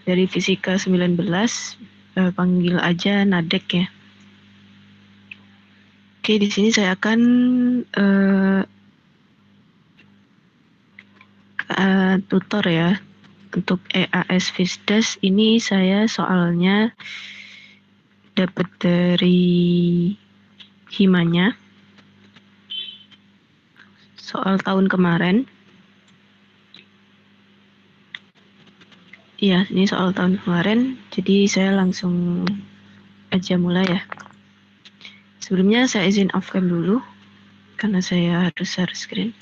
dari Fisika 19, panggil aja Nadek ya. Oke, di sini saya akan tutor ya. Untuk EAS Fisdes ini saya soalnya dapat dari himanya. Soal tahun kemarin. Iya, ini soal tahun kemarin. Jadi saya langsung aja mulai ya. Sebelumnya saya izin off cam dulu karena saya harus share screen.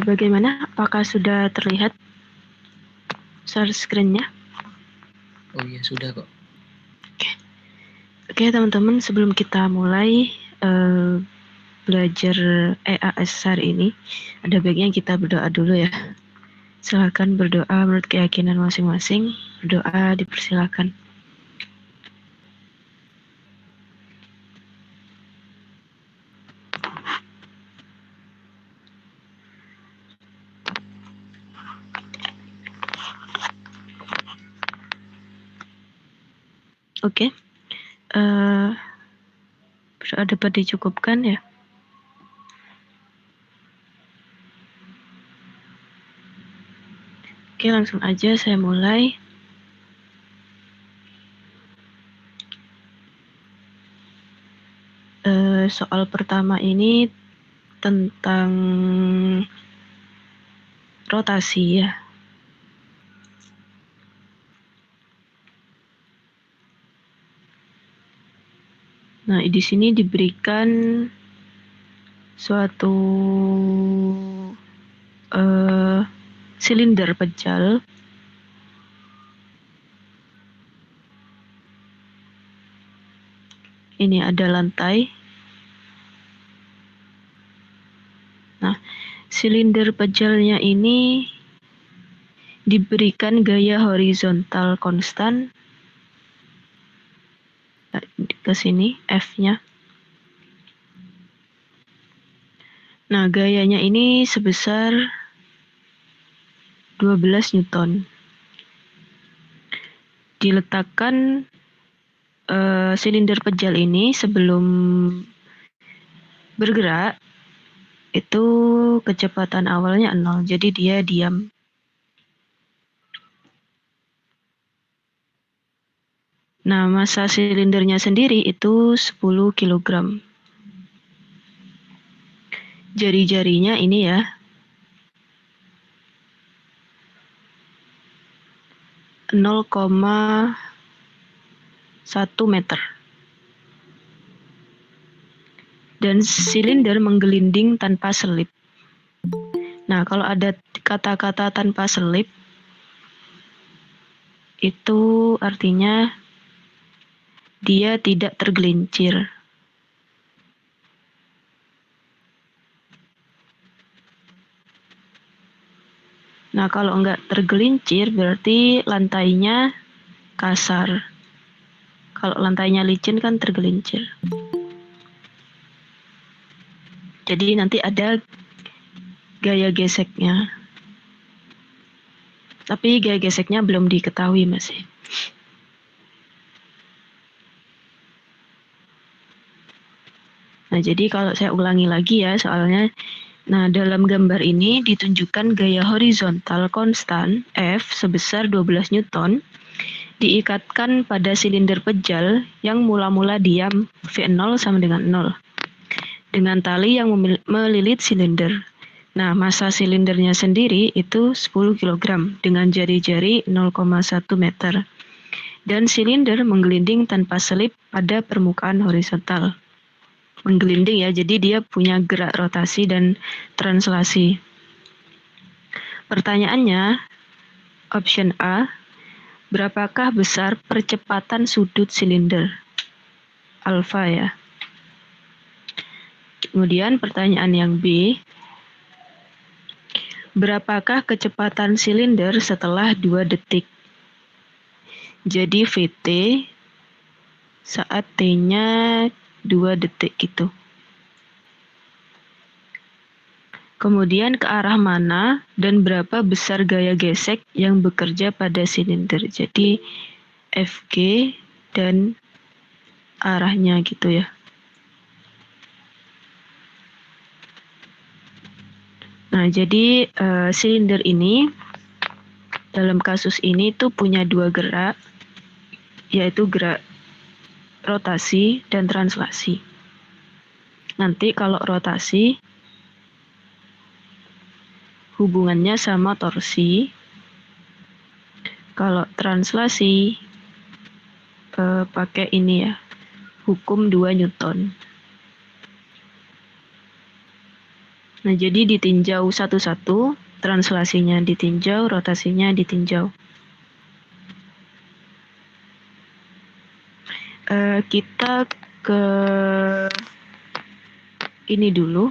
Bagaimana? Apakah sudah terlihat share screen-nya? Oh iya, sudah kok. Oke, teman-teman, sebelum kita mulai belajar EAS hari ini, ada baiknya kita berdoa dulu ya. Silakan berdoa menurut keyakinan masing-masing. Berdoa dipersilakan. Oke. Berdoa dapat dicukupkan ya. Oke, langsung aja saya mulai. Soal pertama ini tentang rotasi ya. Nah, di sini diberikan suatu silinder pejal. Ini ada lantai. Nah, silinder pejalnya ini diberikan gaya horizontal konstan. Ke sini F-nya. Nah, gayanya ini sebesar 12 Newton. Diletakkan silinder pejal ini sebelum bergerak itu kecepatan awalnya 0, jadi dia diam. Nah, massa silindernya sendiri itu 10 kg. Jari-jarinya ini ya. 0,1 meter. Dan silinder menggelinding tanpa selip. Nah, kalau ada kata-kata tanpa selip, itu artinya dia tidak tergelincir. Nah, kalau enggak tergelincir berarti lantainya kasar. Kalau lantainya licin kan tergelincir. Jadi nanti ada gaya geseknya. Tapi gaya geseknya belum diketahui masih. Nah, jadi kalau saya ulangi lagi ya soalnya. Nah, dalam gambar ini ditunjukkan gaya horizontal konstan F sebesar 12 Newton diikatkan pada silinder pejal yang mula-mula diam V0 sama dengan 0 dengan tali yang melilit silinder. Nah, massa silindernya sendiri itu 10 kg dengan jari-jari 0,1 meter. Dan silinder menggelinding tanpa selip pada permukaan horizontal. Menggelinding ya, jadi dia punya gerak rotasi dan translasi. Pertanyaannya, option A, berapakah besar percepatan sudut silinder? Alfa ya. Kemudian pertanyaan yang B, berapakah kecepatan silinder setelah 2 detik? Jadi VT saat T-nya 2 detik gitu. Kemudian ke arah mana dan berapa besar gaya gesek yang bekerja pada silinder. Jadi Fg dan arahnya gitu ya. Nah, jadi silinder ini dalam kasus ini tuh punya 2 gerak, yaitu gerak rotasi dan translasi. Nanti kalau rotasi hubungannya sama torsi. Kalau translasi pakai ini ya, hukum 2 Newton. Nah, jadi ditinjau satu-satu, translasinya ditinjau, rotasinya ditinjau. Kita ke ini dulu,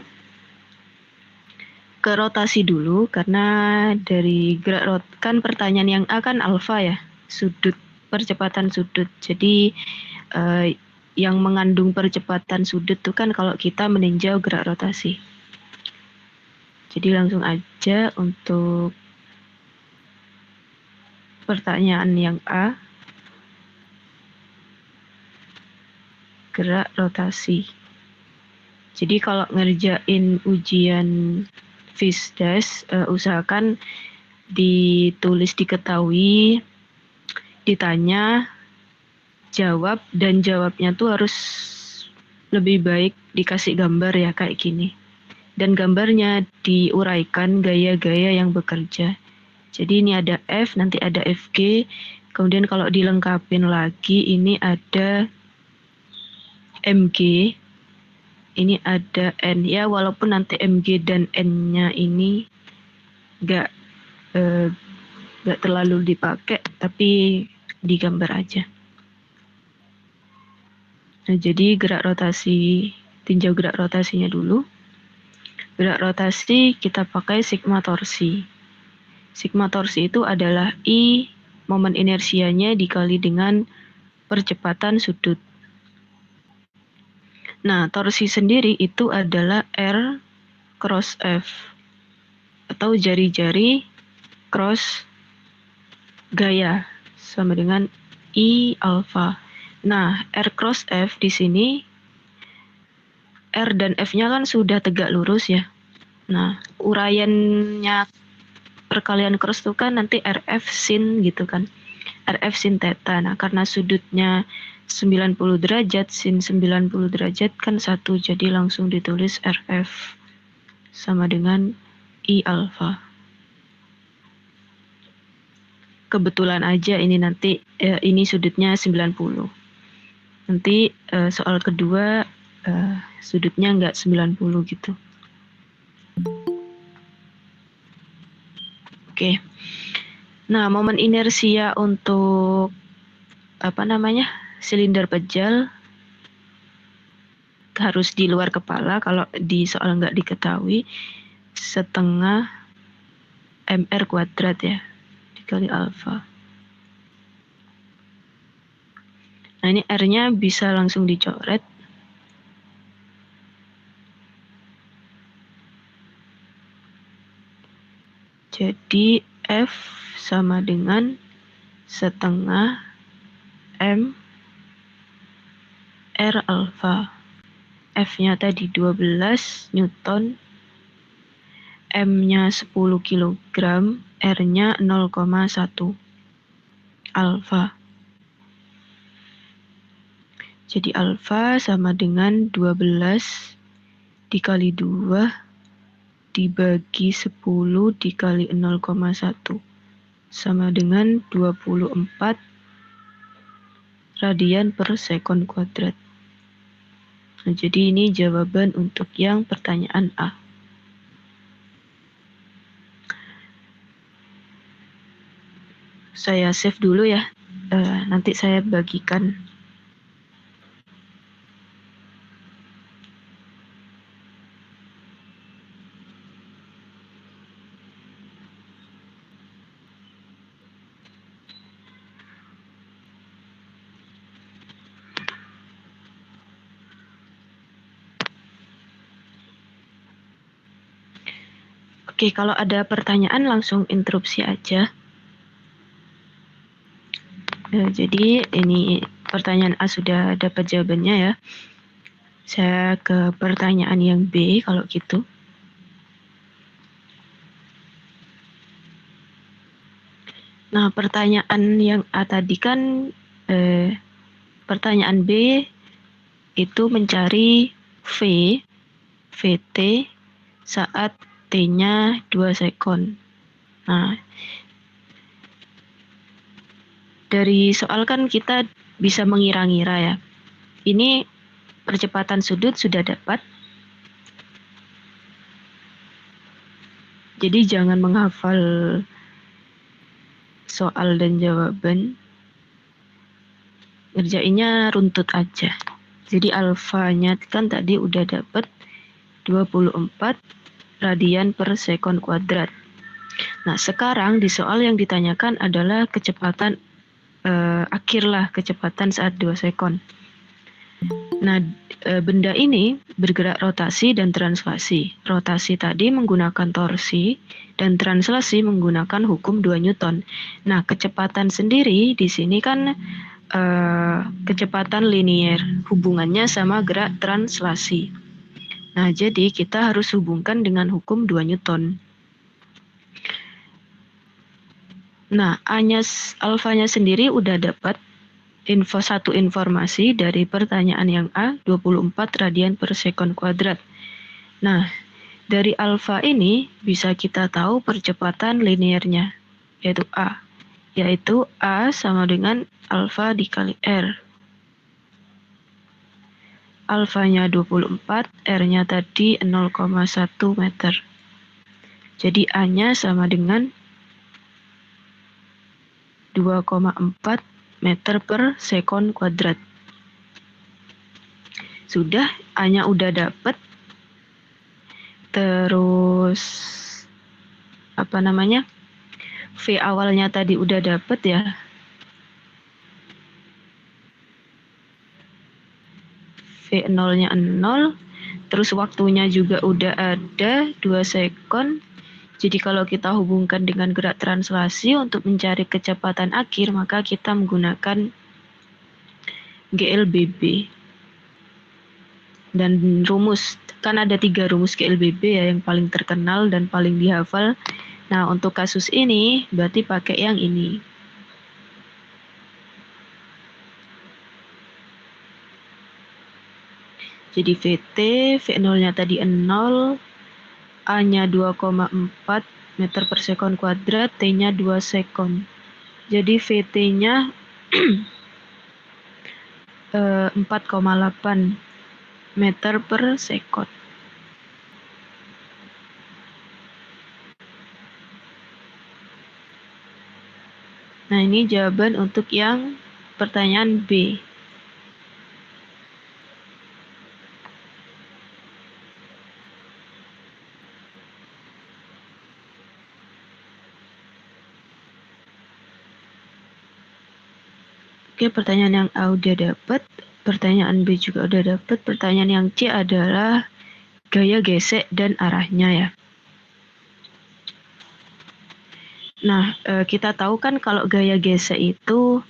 ke rotasi dulu, karena dari gerak kan pertanyaan yang A kan alfa ya, sudut, percepatan sudut. Jadi yang mengandung percepatan sudut itu kan kalau kita meninjau gerak rotasi. Jadi langsung aja untuk pertanyaan yang A, gerak rotasi. Jadi kalau ngerjain ujian FISDAS, usahakan ditulis diketahui, ditanya, jawab, dan jawabnya tuh harus lebih baik dikasih gambar ya kayak gini. Dan gambarnya diuraikan gaya-gaya yang bekerja. Jadi ini ada F, nanti ada Fg, kemudian kalau dilengkapin lagi ini ada Mg, ini ada N ya, walaupun nanti Mg dan N-nya ini nggak terlalu dipakai, tapi digambar aja. Nah, jadi gerak rotasi, tinjau gerak rotasinya dulu. Gerak rotasi kita pakai sigma torsi. Sigma torsi itu adalah I momen inersianya dikali dengan percepatan sudut. Nah, torsi sendiri itu adalah R cross F atau jari-jari cross gaya sama dengan I alfa. Nah, R cross F di sini R dan F-nya kan sudah tegak lurus ya. Nah, uraiannya perkalian cross itu kan nanti RF sin gitu kan. RF sin theta. Nah, karena sudutnya 90 derajat, sin 90 derajat kan 1, jadi langsung ditulis RF sama dengan I alfa. Kebetulan aja ini nanti ini sudutnya 90. Nanti soal kedua sudutnya nggak 90 gitu. Oke. Nah, momen inersia untuk silinder pejal harus di luar kepala, kalau di soal nggak diketahui, setengah mr kuadrat ya, dikali alfa. Nah, ini R-nya bisa langsung dicoret. Jadi F sama dengan setengah M R alfa. F-nya tadi 12 Newton, M-nya 10 kg, R-nya 0,1 alfa. Jadi alfa sama dengan 12 dikali 2 dibagi 10 dikali 0,1 sama dengan 24 radian per sekon kuadrat. Nah, jadi ini jawaban untuk yang pertanyaan A. Saya save dulu ya, nanti saya bagikan. Oke, kalau ada pertanyaan langsung interupsi aja. Jadi ini pertanyaan A sudah dapat jawabannya ya. Saya ke pertanyaan yang B kalau gitu. Nah, pertanyaan yang A tadi kan pertanyaan B itu mencari VT saat T-nya 2 sekon. Nah, dari soal kan kita bisa mengira-ngira ya. Ini percepatan sudut sudah dapat. Jadi jangan menghafal soal dan jawaban. Ngerjainnya runtut aja. Jadi alfanya kan tadi udah dapat 24 radian per sekon kuadrat. Nah, sekarang di soal yang ditanyakan adalah kecepatan kecepatan saat 2 sekon. Nah, benda ini bergerak rotasi dan translasi. Rotasi tadi menggunakan torsi dan translasi menggunakan hukum 2 Newton. Nah, kecepatan sendiri di sini kan kecepatan linier, hubungannya sama gerak translasi. Nah, jadi kita harus hubungkan dengan hukum 2 Newton. Nah, alfanya sendiri udah dapat satu informasi dari pertanyaan yang A, 24 radian per sekon kuadrat. Nah, dari alfa ini bisa kita tahu percepatan linearnya, yaitu A sama dengan alfa dikali R. Alfanya 24, R-nya tadi 0,1 meter. Jadi A-nya sama dengan 2,4 meter per sekon kuadrat. Sudah, A-nya udah dapet. Terus V awalnya tadi udah dapet ya. V 0-nya 0. Terus waktunya juga udah ada 2 sekon. Jadi kalau kita hubungkan dengan gerak translasi untuk mencari kecepatan akhir, maka kita menggunakan GLBB. Dan rumus, kan ada 3 rumus GLBB ya yang paling terkenal dan paling dihafal. Nah, untuk kasus ini berarti pakai yang ini. Jadi VT, V0-nya tadi 0, A-nya 2,4 meter per sekon kuadrat, T-nya 2 sekon. Jadi VT-nya 4,8 meter per sekon. Nah, ini jawaban untuk yang pertanyaan B. Oke, pertanyaan yang A udah dapat, pertanyaan B juga udah dapat, pertanyaan yang C adalah gaya gesek dan arahnya ya. Nah, kita tahu kan kalau gaya gesek itu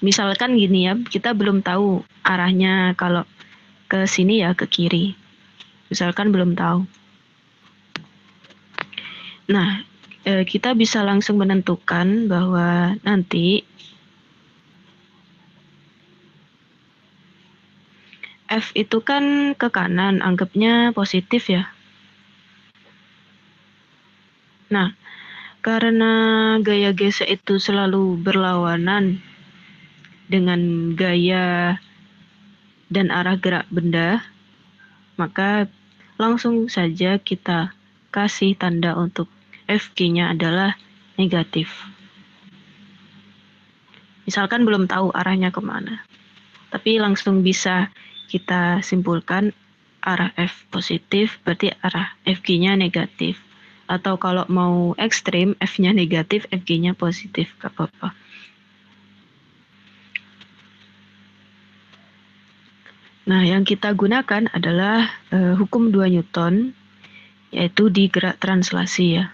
misalkan gini ya, kita belum tahu arahnya kalau ke sini ya, ke kiri. Misalkan belum tahu. Nah, kita bisa langsung menentukan bahwa nanti F itu kan ke kanan, anggapnya positif ya. Nah, karena gaya gesek itu selalu berlawanan dengan gaya dan arah gerak benda, maka langsung saja kita kasih tanda untuk FG-nya adalah negatif. Misalkan belum tahu arahnya kemana, tapi langsung bisa kita simpulkan arah F positif, berarti arah FG-nya negatif. Atau kalau mau ekstrim, F-nya negatif, FG-nya positif, gak apa-apa. Nah, yang kita gunakan adalah hukum 2 Newton, yaitu di gerak translasi ya.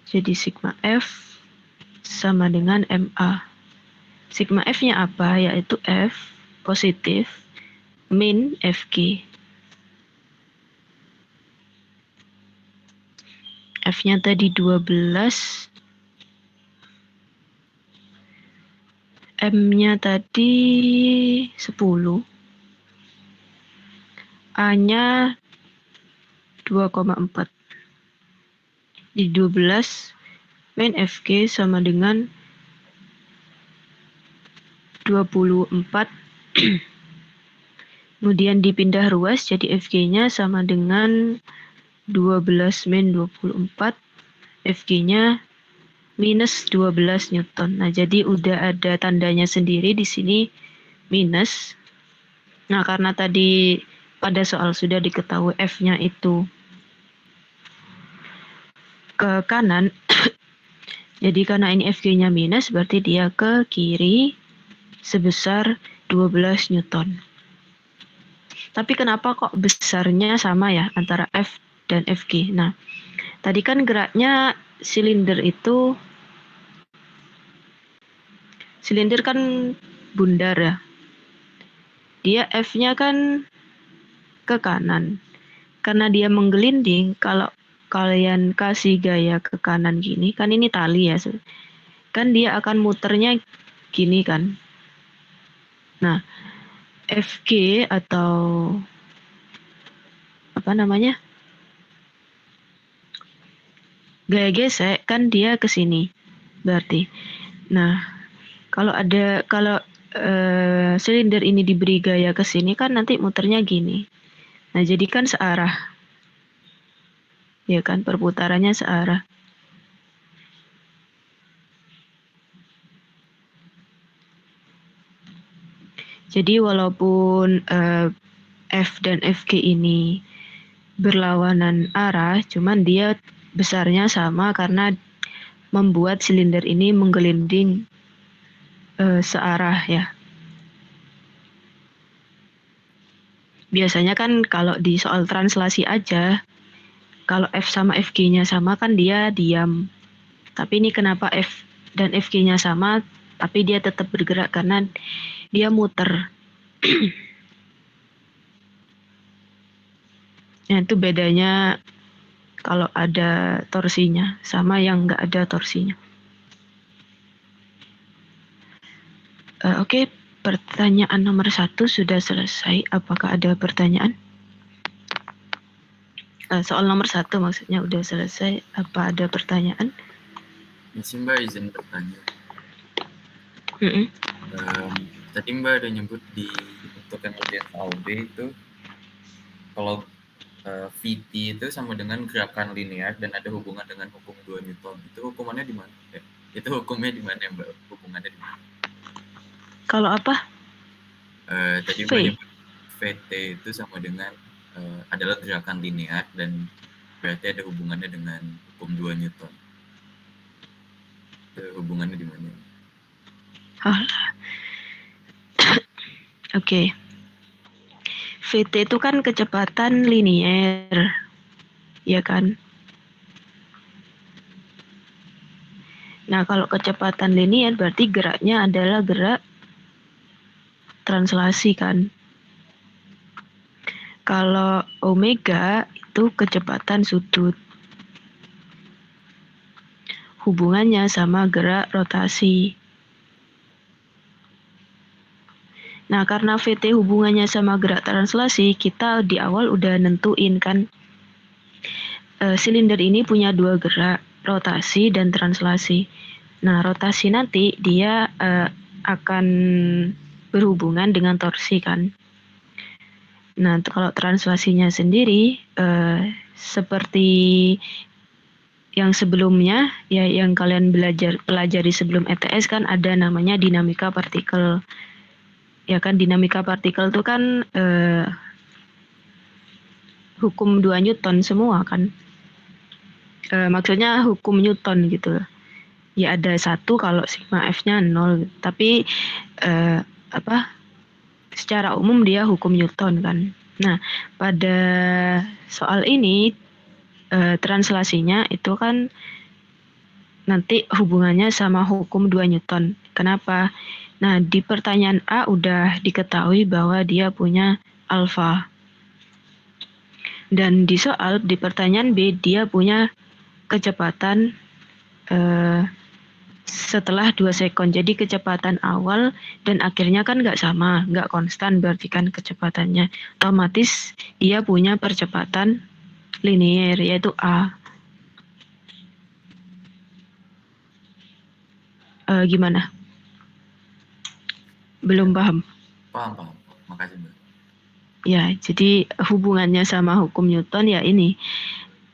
Jadi sigma F sama dengan MA. Sigma F-nya apa? Yaitu F positif min FG. F-nya tadi 12, M-nya tadi 10, A-nya 2,4. Di 12 min FG sama dengan 24. Kemudian dipindah ruas jadi FG-nya sama dengan 12 min 24. FG-nya minus 12 Newton. Nah, jadi udah ada tandanya sendiri di sini minus. Nah, karena tadi pada soal sudah diketahui F-nya itu ke kanan, jadi karena ini FG-nya minus, berarti dia ke kiri sebesar 12 Newton. Tapi kenapa kok besarnya sama ya antara F dan FG? Nah, tadi kan geraknya silinder kan bundar ya. Dia F-nya kan ke kanan. Karena dia menggelinding, kalau kalian kasih gaya ke kanan gini, kan ini tali ya. Kan dia akan muternya gini kan. Nah, FG atau apa namanya? Gaya gesek kan dia ke sini. Berarti. Nah, kalau silinder ini diberi gaya ke sini kan nanti muternya gini. Nah, jadi kan searah. Ya kan, perputarannya searah. Jadi walaupun F dan FG ini berlawanan arah, cuman dia besarnya sama karena membuat silinder ini menggelinding searah ya. Biasanya kan kalau di soal translasi aja, kalau F sama FG-nya sama kan dia diam. Tapi ini kenapa F dan FG-nya sama, tapi dia tetap bergerak karena dia muter. Nah, itu bedanya kalau ada torsinya sama yang nggak ada torsinya. Oke, pertanyaan nomor 1 sudah selesai. Apakah ada pertanyaan? Soal nomor 1 maksudnya udah selesai. Apa ada pertanyaan? Masih Mbak izin bertanya. Tadi Mbak ada nyebut untuk yang ujian VB itu kalau VT itu sama dengan gerakan linear dan ada hubungan dengan hukum 2 Newton. Itu hukumannya di mana? Itu hukumnya di mana Mbak? Hubungannya di mana? Kalau apa? Tadi Mbak nyebut VT itu sama dengan adalah gerakan linear dan berarti ada hubungannya dengan hukum 2 Newton. Itu hubungannya di mana? Oke. VT itu kan kecepatan linier, ya kan? Nah, kalau kecepatan linier berarti geraknya adalah gerak translasi kan? Kalau omega itu kecepatan sudut. Hubungannya sama gerak rotasi. Nah, karena VT hubungannya sama gerak translasi, kita di awal udah nentuin kan silinder ini punya 2 gerak, rotasi dan translasi. Nah, rotasi nanti dia akan berhubungan dengan torsi kan. Nah, kalau translasinya sendiri seperti yang sebelumnya ya, yang kalian pelajari sebelum ETS kan ada namanya dinamika partikel. Ya kan, dinamika partikel itu kan hukum 2 Newton semua kan. Maksudnya hukum Newton gitu. ya ada 1 kalau sigma F-nya 0. Tapi secara umum dia hukum Newton kan. Nah, pada soal ini translasinya itu kan nanti hubungannya sama hukum 2 Newton. Kenapa? Nah, di pertanyaan A udah diketahui bahwa dia punya alfa. Dan di pertanyaan B dia punya kecepatan setelah 2 sekon. Jadi kecepatan awal dan akhirnya kan nggak sama, nggak konstan berarti kan kecepatannya. Otomatis dia punya percepatan linier yaitu A. Gimana? Belum paham? Paham. Makasih, Mbak. Ya, jadi hubungannya sama hukum Newton ya ini.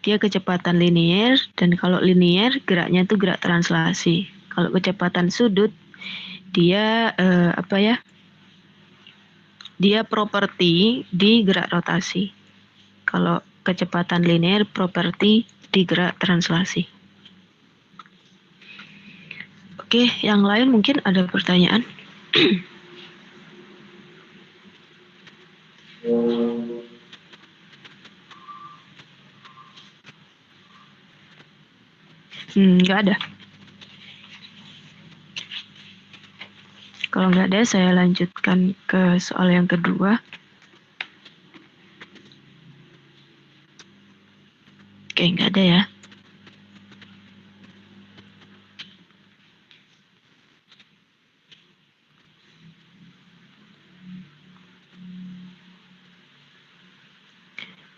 Dia kecepatan linier, dan kalau linier geraknya itu gerak translasi. Kalau kecepatan sudut, dia dia properti di gerak rotasi. Kalau kecepatan linier, properti di gerak translasi. Oke, yang lain mungkin ada pertanyaan? Nggak ada. Kalau nggak ada, saya lanjutkan ke soal yang kedua. Oke, nggak ada ya.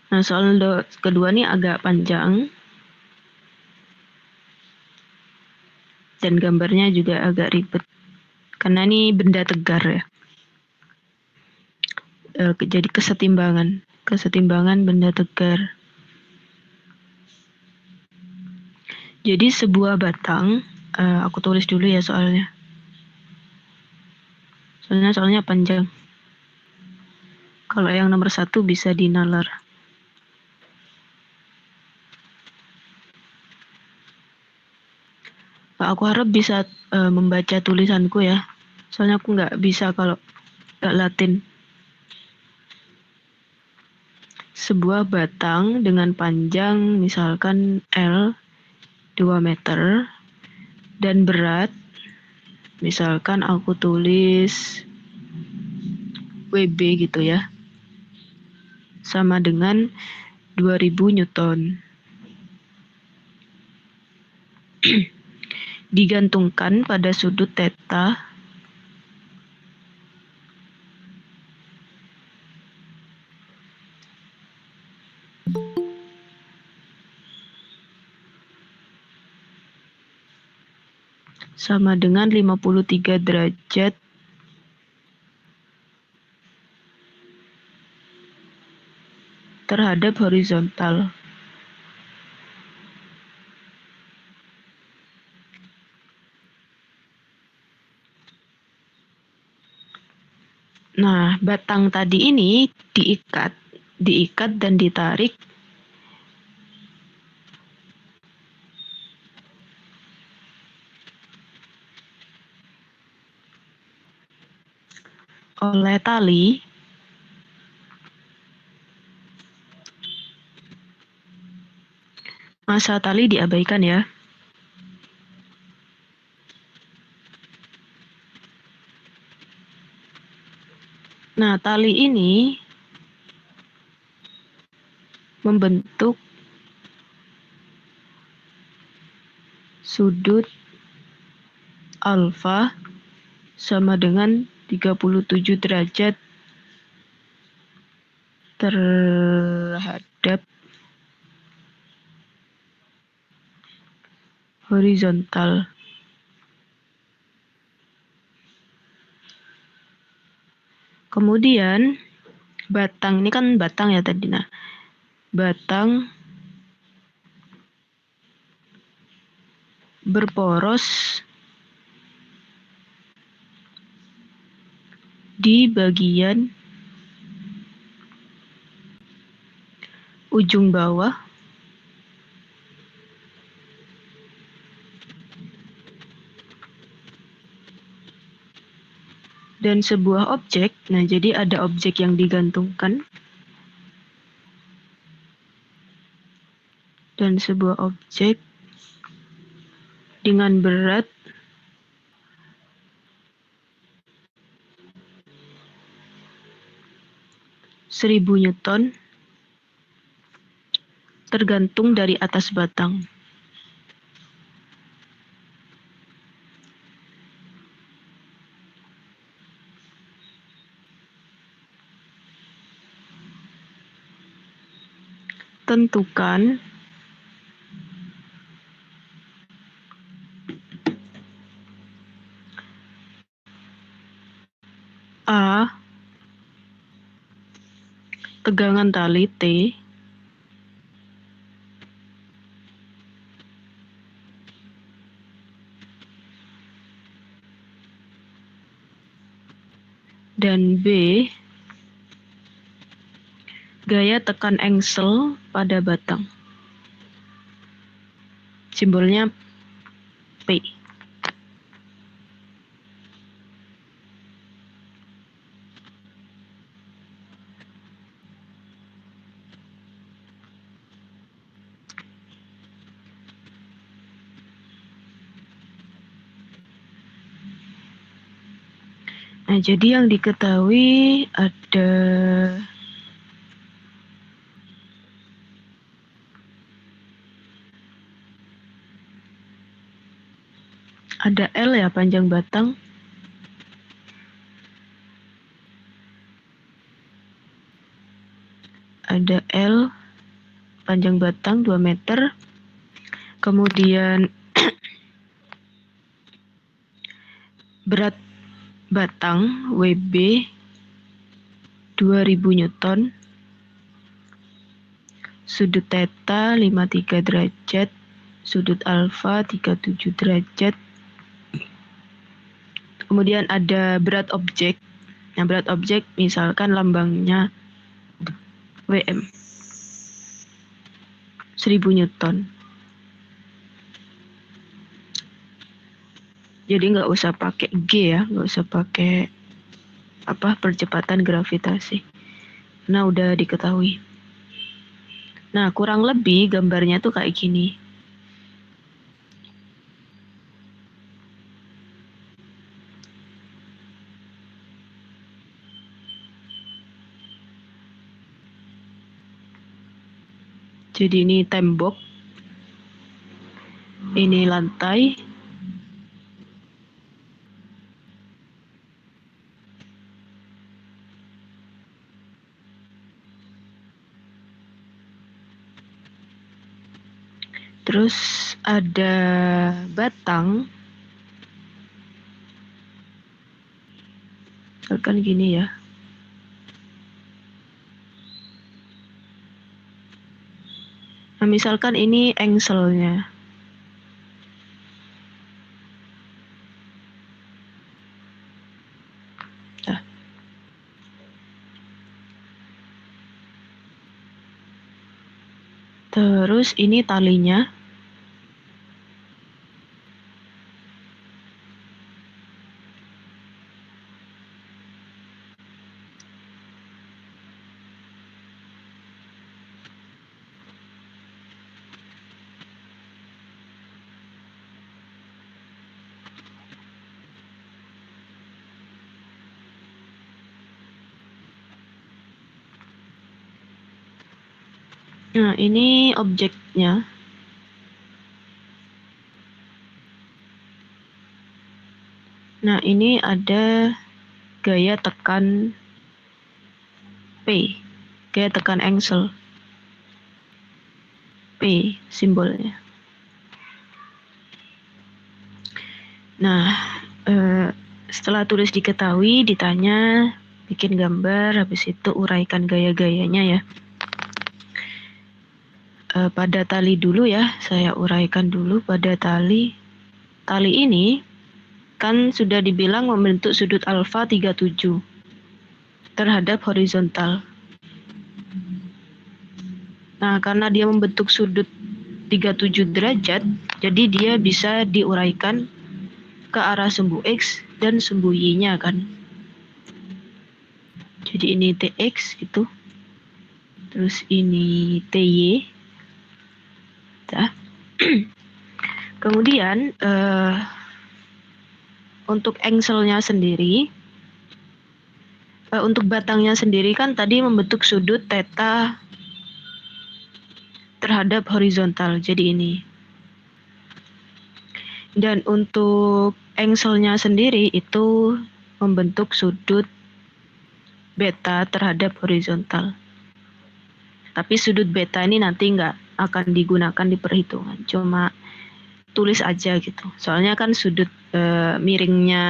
Nah, soal kedua nih agak panjang. Dan gambarnya juga agak ribet. Karena ini benda tegar ya. Jadi kesetimbangan benda tegar. Jadi sebuah batang, aku tulis dulu ya soalnya. Soalnya panjang. Kalau yang nomor 1 bisa dinalar. Aku harap bisa membaca tulisanku ya. Soalnya aku nggak bisa kalau nggak Latin. Sebuah batang dengan panjang misalkan L 2 meter dan berat misalkan aku tulis WB gitu ya, sama dengan 2000 Newton. Digantungkan pada sudut theta sama dengan 53 derajat terhadap horizontal. Nah, batang tadi ini diikat dan ditarik oleh tali massa tali diabaikan ya. Nah, tali ini membentuk sudut alfa sama dengan 37 derajat terhadap horizontal. Kemudian batang ini kan batang ya tadi. Nah, batang berporos di bagian ujung bawah dan sebuah objek. Nah, jadi ada objek yang digantungkan dan sebuah objek dengan berat 1000 Newton tergantung dari atas batang. Tentukan A tegangan tali T dan B gaya tekan engsel pada batang. Simbolnya P. Nah, jadi yang diketahui ada L ya, panjang batang. Ada L panjang batang 2 meter. Kemudian berat batang WB 2000 Newton. Sudut theta 53 derajat. Sudut alfa 37 derajat. Kemudian ada berat objek. Nah, berat objek misalkan lambangnya WM 1000 Newton. Jadi nggak usah pakai G ya, nggak usah pakai percepatan gravitasi. Nah, udah diketahui. Nah, kurang lebih gambarnya tuh kayak gini. Jadi ini tembok, ini lantai, terus ada batang, misalkan gini ya. Nah, misalkan ini engselnya. Nah. Terus ini talinya. Nah, ini objeknya. Nah, ini ada gaya tekan P, gaya tekan engsel. P simbolnya. Nah, setelah tulis diketahui, ditanya, bikin gambar, habis itu uraikan gaya-gayanya ya. Pada tali dulu ya, saya uraikan dulu pada tali. Tali ini kan sudah dibilang membentuk sudut alfa 37 terhadap horizontal. Nah, karena dia membentuk sudut 37 derajat, jadi dia bisa diuraikan ke arah sumbu X dan sumbu Y-nya kan. Jadi ini TX gitu. Terus ini TY. Nah. Kemudian untuk angselnya sendiri, untuk batangnya sendiri kan tadi membentuk sudut theta terhadap horizontal. Jadi ini. Dan untuk angselnya sendiri itu membentuk sudut beta terhadap horizontal. Tapi sudut beta ini nanti nggak akan digunakan di perhitungan, cuma tulis aja gitu. Soalnya kan sudut miringnya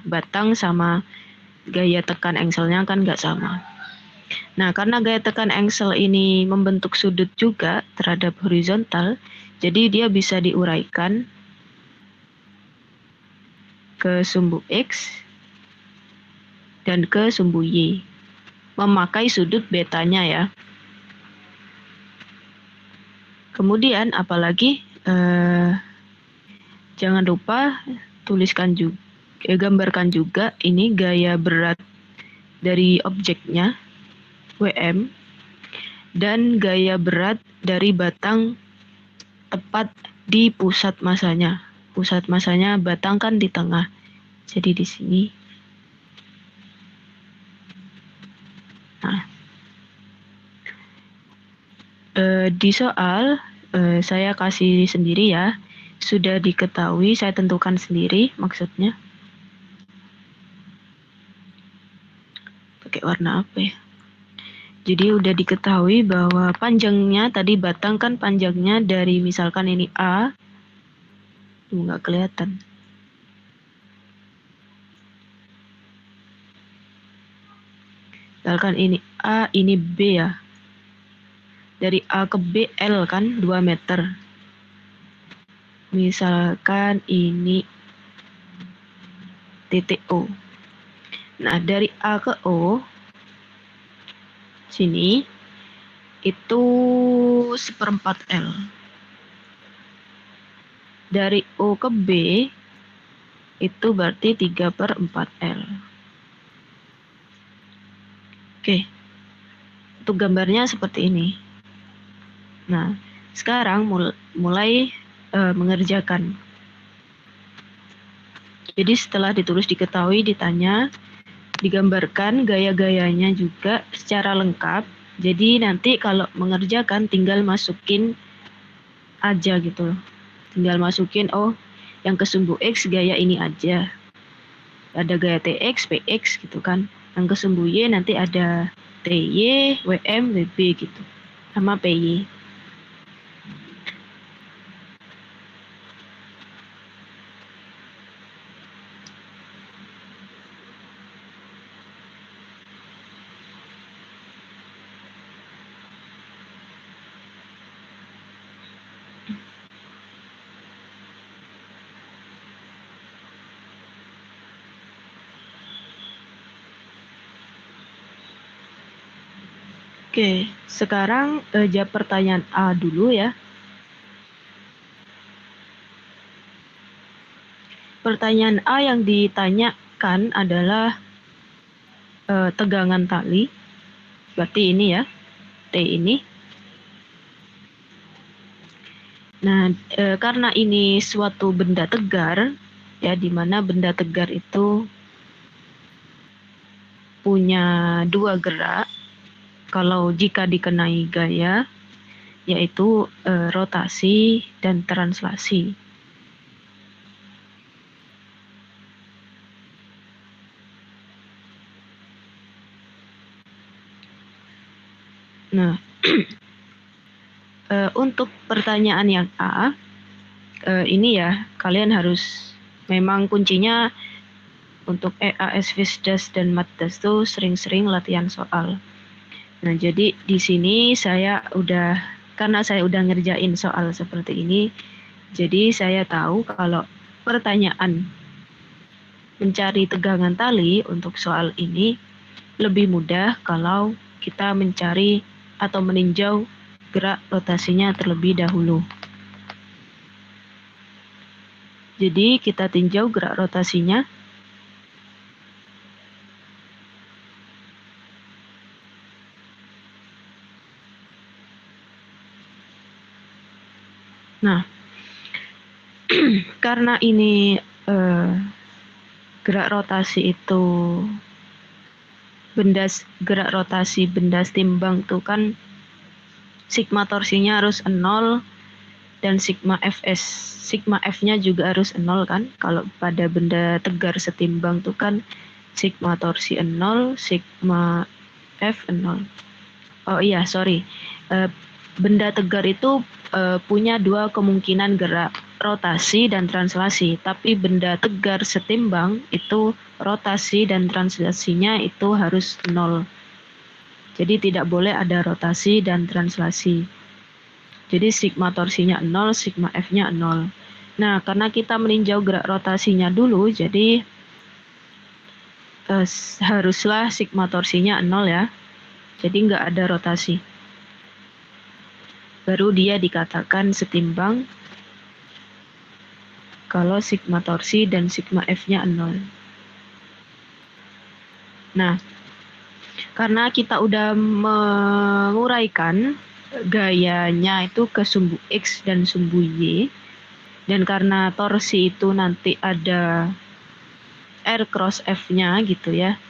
batang sama gaya tekan angselnya kan nggak sama. Nah, karena gaya tekan angsel ini membentuk sudut juga terhadap horizontal, jadi dia bisa diuraikan ke sumbu X dan ke sumbu Y. Memakai sudut betanya ya. Kemudian apalagi jangan lupa tuliskan juga, gambarkan juga ini gaya berat dari objeknya WM dan gaya berat dari batang tepat di pusat masanya. Pusat masanya batang kan di tengah. Jadi di sini. Nah, di soal saya kasih sendiri ya. Sudah diketahui, saya tentukan sendiri maksudnya. Pakai warna apa ya? Jadi udah diketahui bahwa panjangnya tadi batang kan panjangnya dari misalkan ini A, nggak kelihatan. Misalkan ini A, ini B ya. Dari A ke B L kan 2 meter. Misalkan ini titik O. Nah, dari A ke O sini itu 1/4 L. Dari O ke B itu berarti 3/4 L. Oke. Untuk gambarnya seperti ini. Nah, sekarang mulai mengerjakan. Jadi setelah ditulis diketahui, ditanya, digambarkan gaya-gayanya juga secara lengkap. Jadi nanti kalau mengerjakan tinggal masukin aja gitu. Tinggal masukin, oh yang ke sumbu X gaya ini aja. Ada gaya TX, PX gitu kan. Yang ke sumbu Y nanti ada TY, WM, WB gitu. Sama PY. Oke, sekarang jawab pertanyaan A dulu ya. Pertanyaan A yang ditanyakan adalah tegangan tali. Berarti ini ya, T ini. Nah, karena ini suatu benda tegar, ya, di mana benda tegar itu punya 2 gerak. Kalau jika dikenai gaya, yaitu rotasi dan translasi. Nah, untuk pertanyaan yang A, ini ya, kalian harus memang kuncinya untuk EAS, Visdas, dan Matdas tuh sering-sering latihan soal. Nah, jadi di sini karena saya udah ngerjain soal seperti ini, jadi saya tahu kalau pertanyaan mencari tegangan tali untuk soal ini lebih mudah kalau kita mencari atau meninjau gerak rotasinya terlebih dahulu. Jadi kita tinjau gerak rotasinya. Nah, karena ini gerak rotasi itu gerak rotasi benda setimbang tuh kan sigma torsinya harus 0 dan sigma F-nya juga harus 0 kan. Kalau pada benda tegar setimbang tuh kan sigma torsi 0, sigma F 0. Oh iya, sorry. Benda tegar itu punya dua kemungkinan gerak, rotasi dan translasi. Tapi benda tegar setimbang itu rotasi dan translasinya itu harus 0. Jadi tidak boleh ada rotasi dan translasi. Jadi sigma torsinya 0, sigma F-nya 0. Nah, karena kita meninjau gerak rotasinya dulu, jadi haruslah sigma torsinya 0 ya. Jadi nggak ada rotasi. Baru dia dikatakan setimbang kalau sigma torsi dan sigma F-nya 0. Nah, karena kita udah menguraikan gayanya itu ke sumbu X dan sumbu Y, dan karena torsi itu nanti ada R cross F-nya gitu ya.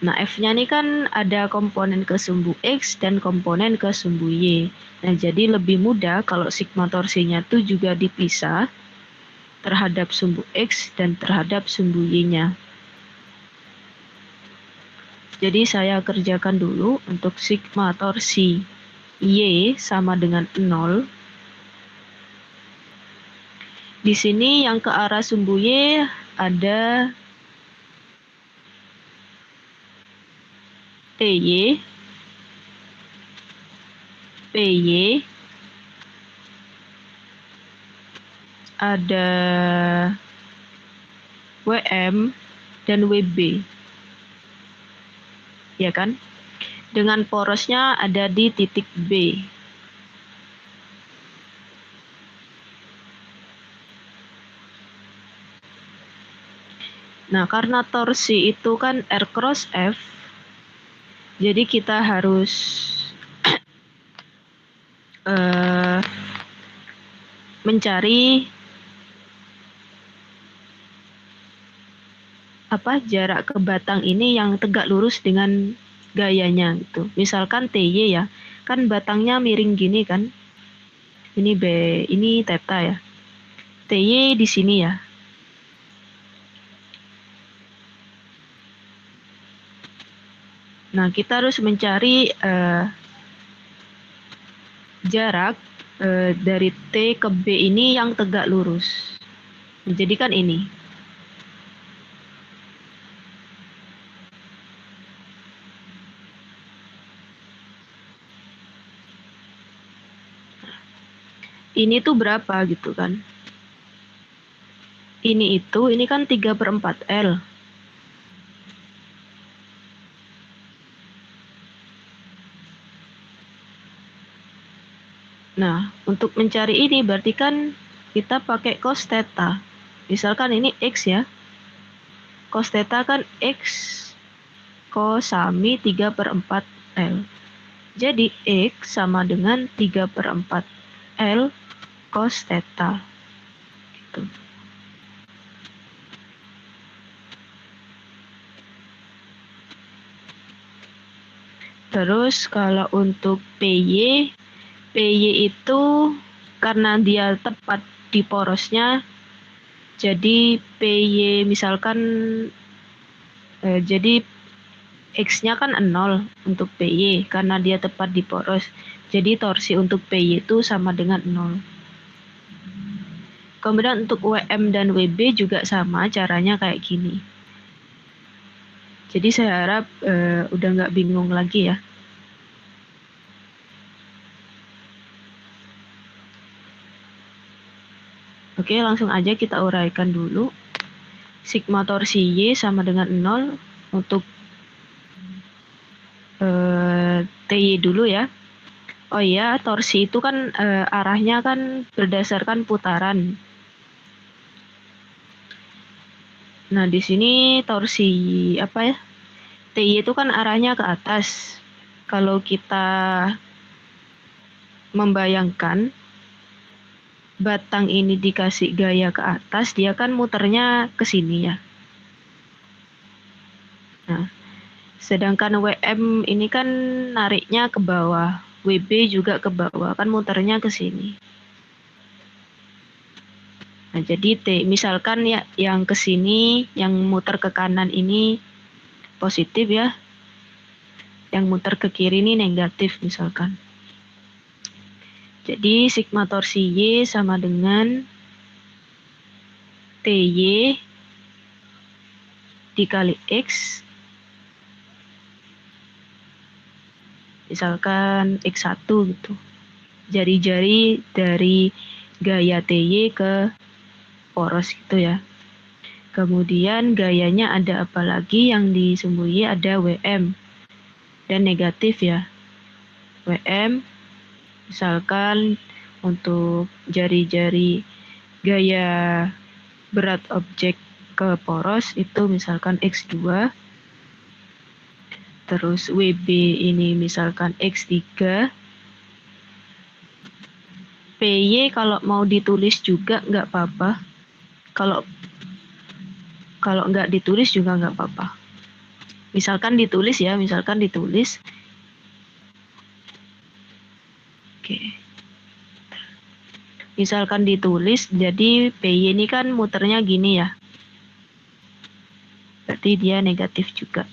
Nah, F-nya ini kan ada komponen ke sumbu X dan komponen ke sumbu Y. Nah, jadi lebih mudah kalau sigma torsinya itu juga dipisah terhadap sumbu X dan terhadap sumbu Y-nya. Jadi saya kerjakan dulu untuk sigma torsi Y sama dengan 0. Di sini yang ke arah sumbu Y ada TY, PY, ada WM dan WB. Ya kan? Dengan porosnya ada di titik B. Nah, karena torsi itu kan R cross F, jadi kita harus mencari jarak ke batang ini yang tegak lurus dengan gayanya gitu. Misalkan TY ya, kan batangnya miring gini kan. Ini B, ini theta ya. TY di sini ya. Nah, kita harus mencari jarak dari T ke B ini yang tegak lurus. Jadi kan ini. Ini tuh berapa gitu kan. Ini kan 3/4 L. Nah, untuk mencari ini berarti kan kita pakai cos theta. Misalkan ini X ya. Cos theta kan X cosami 3/4 L. Jadi X sama dengan 3/4 L cos theta. Gitu. Terus kalau untuk PY itu karena dia tepat di porosnya, jadi PY misalkan jadi X-nya kan 0 untuk PY karena dia tepat di poros. Jadi torsi untuk PY itu sama dengan 0. Kemudian untuk WM dan WB juga sama caranya kayak gini. Jadi saya harap udah nggak bingung lagi ya. Oke, langsung aja kita uraikan dulu. Sigma torsi Y sama dengan 0 untuk TY dulu ya. Oh iya, torsi itu kan arahnya kan berdasarkan putaran. Nah, di sini torsi TY itu kan arahnya ke atas. Kalau kita membayangkan batang ini dikasih gaya ke atas, dia kan muternya ke sini ya. Nah, sedangkan WM ini kan nariknya ke bawah, WB juga ke bawah, kan muternya ke sini. Nah, jadi misalkan ya yang ke sini, yang muter ke kanan ini positif ya, yang muter ke kiri ini negatif misalkan. Jadi sigma torsi Y sama dengan TY dikali X, misalkan X1 gitu. Jari-jari dari gaya TY ke poros gitu ya. Kemudian gayanya ada apa lagi yang disembunyi, ada WM dan negatif ya. WM misalkan untuk jari-jari gaya berat objek ke poros itu misalkan X2, terus WB ini misalkan X3, PY kalau mau ditulis juga nggak apa-apa, kalau nggak ditulis juga nggak apa-apa. Misalkan ditulis ya, Oke. Misalkan ditulis, jadi PY ini kan muternya gini ya. Berarti dia negatif juga.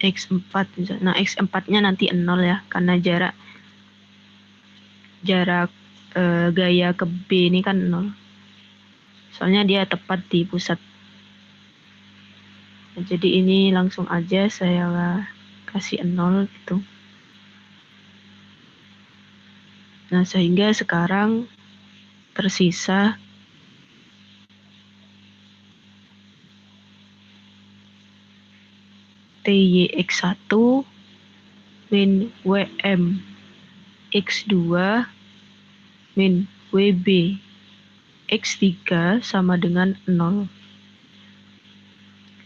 X4 misalnya. Nah, X4-nya nanti 0 ya, karena jarak gaya ke B ini kan 0. Soalnya dia tepat di pusat. Nah, jadi ini langsung aja saya kasih 0 gitu. Nah, sehingga sekarang tersisa TYX1 min WM X2 min WB X3 sama dengan 0.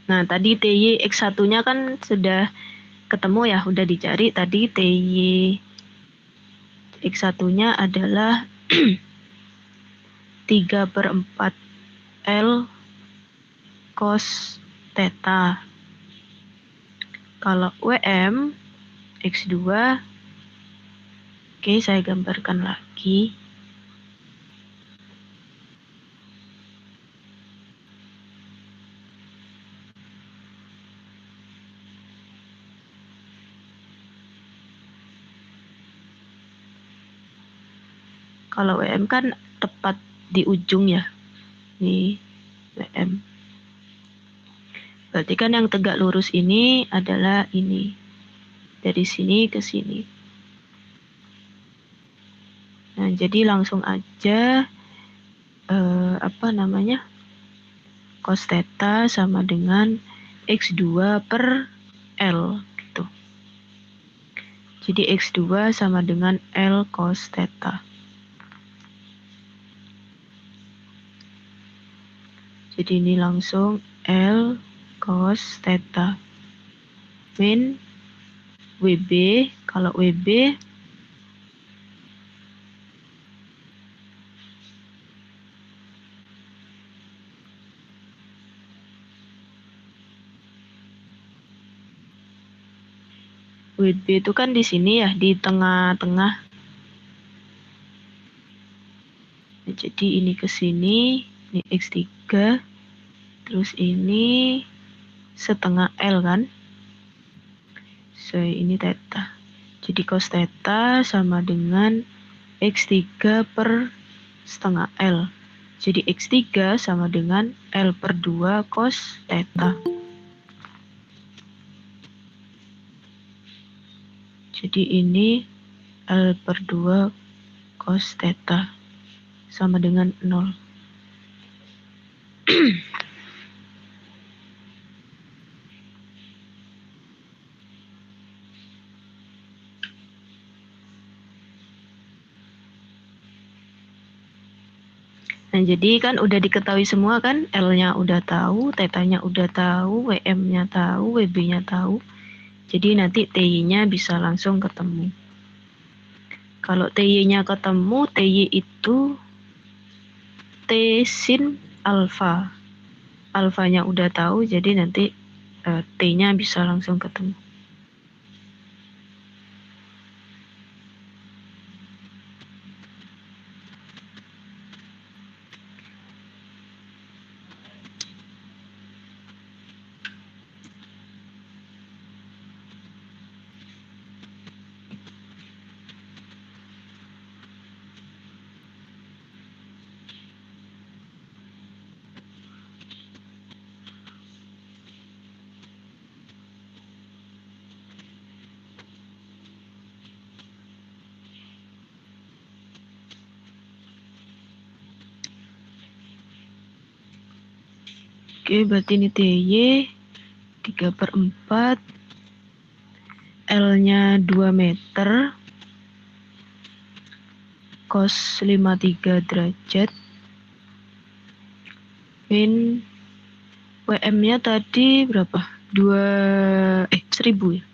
Nah, tadi TY X1-nya kan sudah ketemu ya, udah dicari tadi. TY X1-nya adalah 3/4 L cos theta. Kalau WM X2, oke, saya gambarkan lagi. Kalau WM kan tepat di ujung ya, ini WM. Berarti kan yang tegak lurus ini adalah ini, dari sini ke sini. Nah, jadi langsung aja cos theta sama dengan X2 per L gitu. Jadi X2 sama dengan L cos theta. Jadi ini langsung L cos theta min WB. Kalau WB itu kan di sini ya, di tengah-tengah. Nah, jadi ini ke sini, ini X3, terus ini setengah L kan. So, ini theta. Jadi cos theta sama dengan X3 per setengah L. Jadi X3 sama dengan L per 2 cos theta. Jadi ini L per 2 cos theta sama dengan 0. Nah, jadi kan udah diketahui semua kan, L-nya udah tahu, theta-nya udah tahu, WM-nya tahu, WB-nya tahu. Jadi nanti TY-nya bisa langsung ketemu. Kalau TY-nya ketemu, TY itu T sin alfa. Alfanya udah tahu, jadi nanti T-nya bisa langsung ketemu. Oke, berarti ini TY 3/4, L-nya 2 meter, cos 53 derajat, min WM-nya tadi berapa? 1000 ya?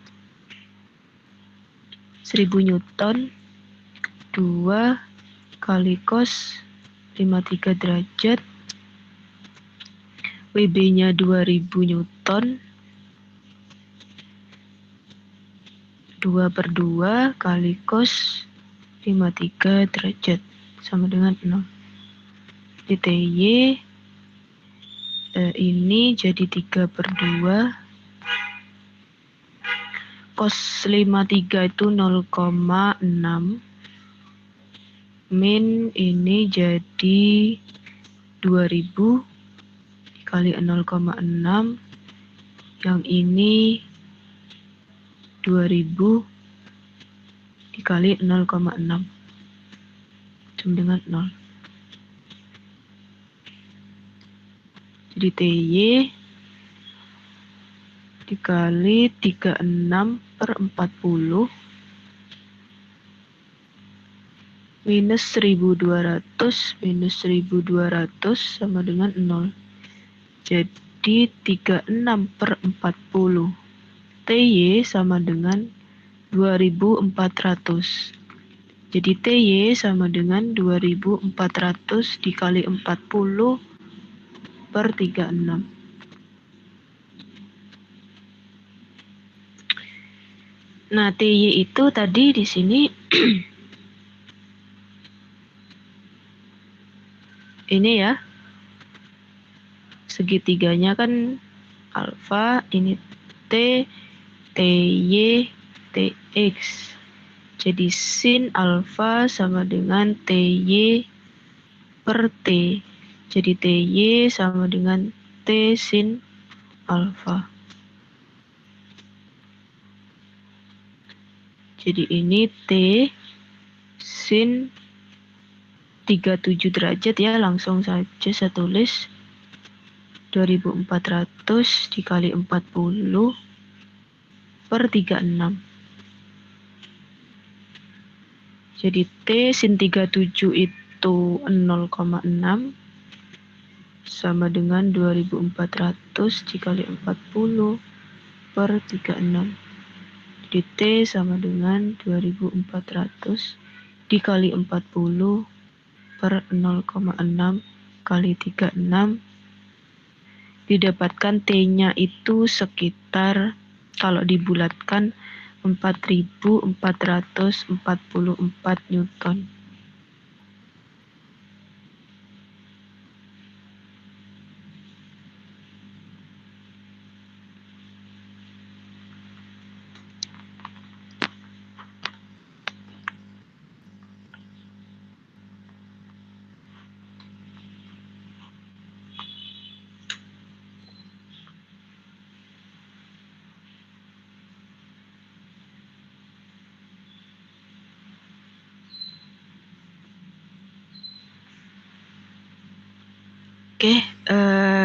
1000 Newton, 2 kali cos 53 derajat, WB-nya 2000 Newton, 2/2 kali cos 53 derajat sama dengan 0. Di TY ini jadi 3/2, cos 53 itu 0,6, min ini jadi 2000 dikali 0,6, yang ini 2000 dikali 0,6 sama dengan 0. Jadi TY dikali 36/40 minus 1200 minus 1200 sama dengan 0. Jadi 36/40 TY sama dengan 2400. Jadi TY sama dengan 2400 dikali 40/36. Nah, TY itu tadi di sini ini ya. Segitiganya kan alfa, ini T, TY, TX. Jadi sin alfa sama dengan TY per T. Jadi TY sama dengan T sin alfa. Jadi ini T sin 37 derajat ya, langsung saja saya tulis 2400 dikali 40/36. Jadi T sin 37 itu 0,6 sama dengan 2400 dikali 40/36. Jadi T sama dengan 2400 dikali 40/0,6 kali 36. Didapatkan T-nya itu sekitar, kalau dibulatkan, 4444 Newton. Oke,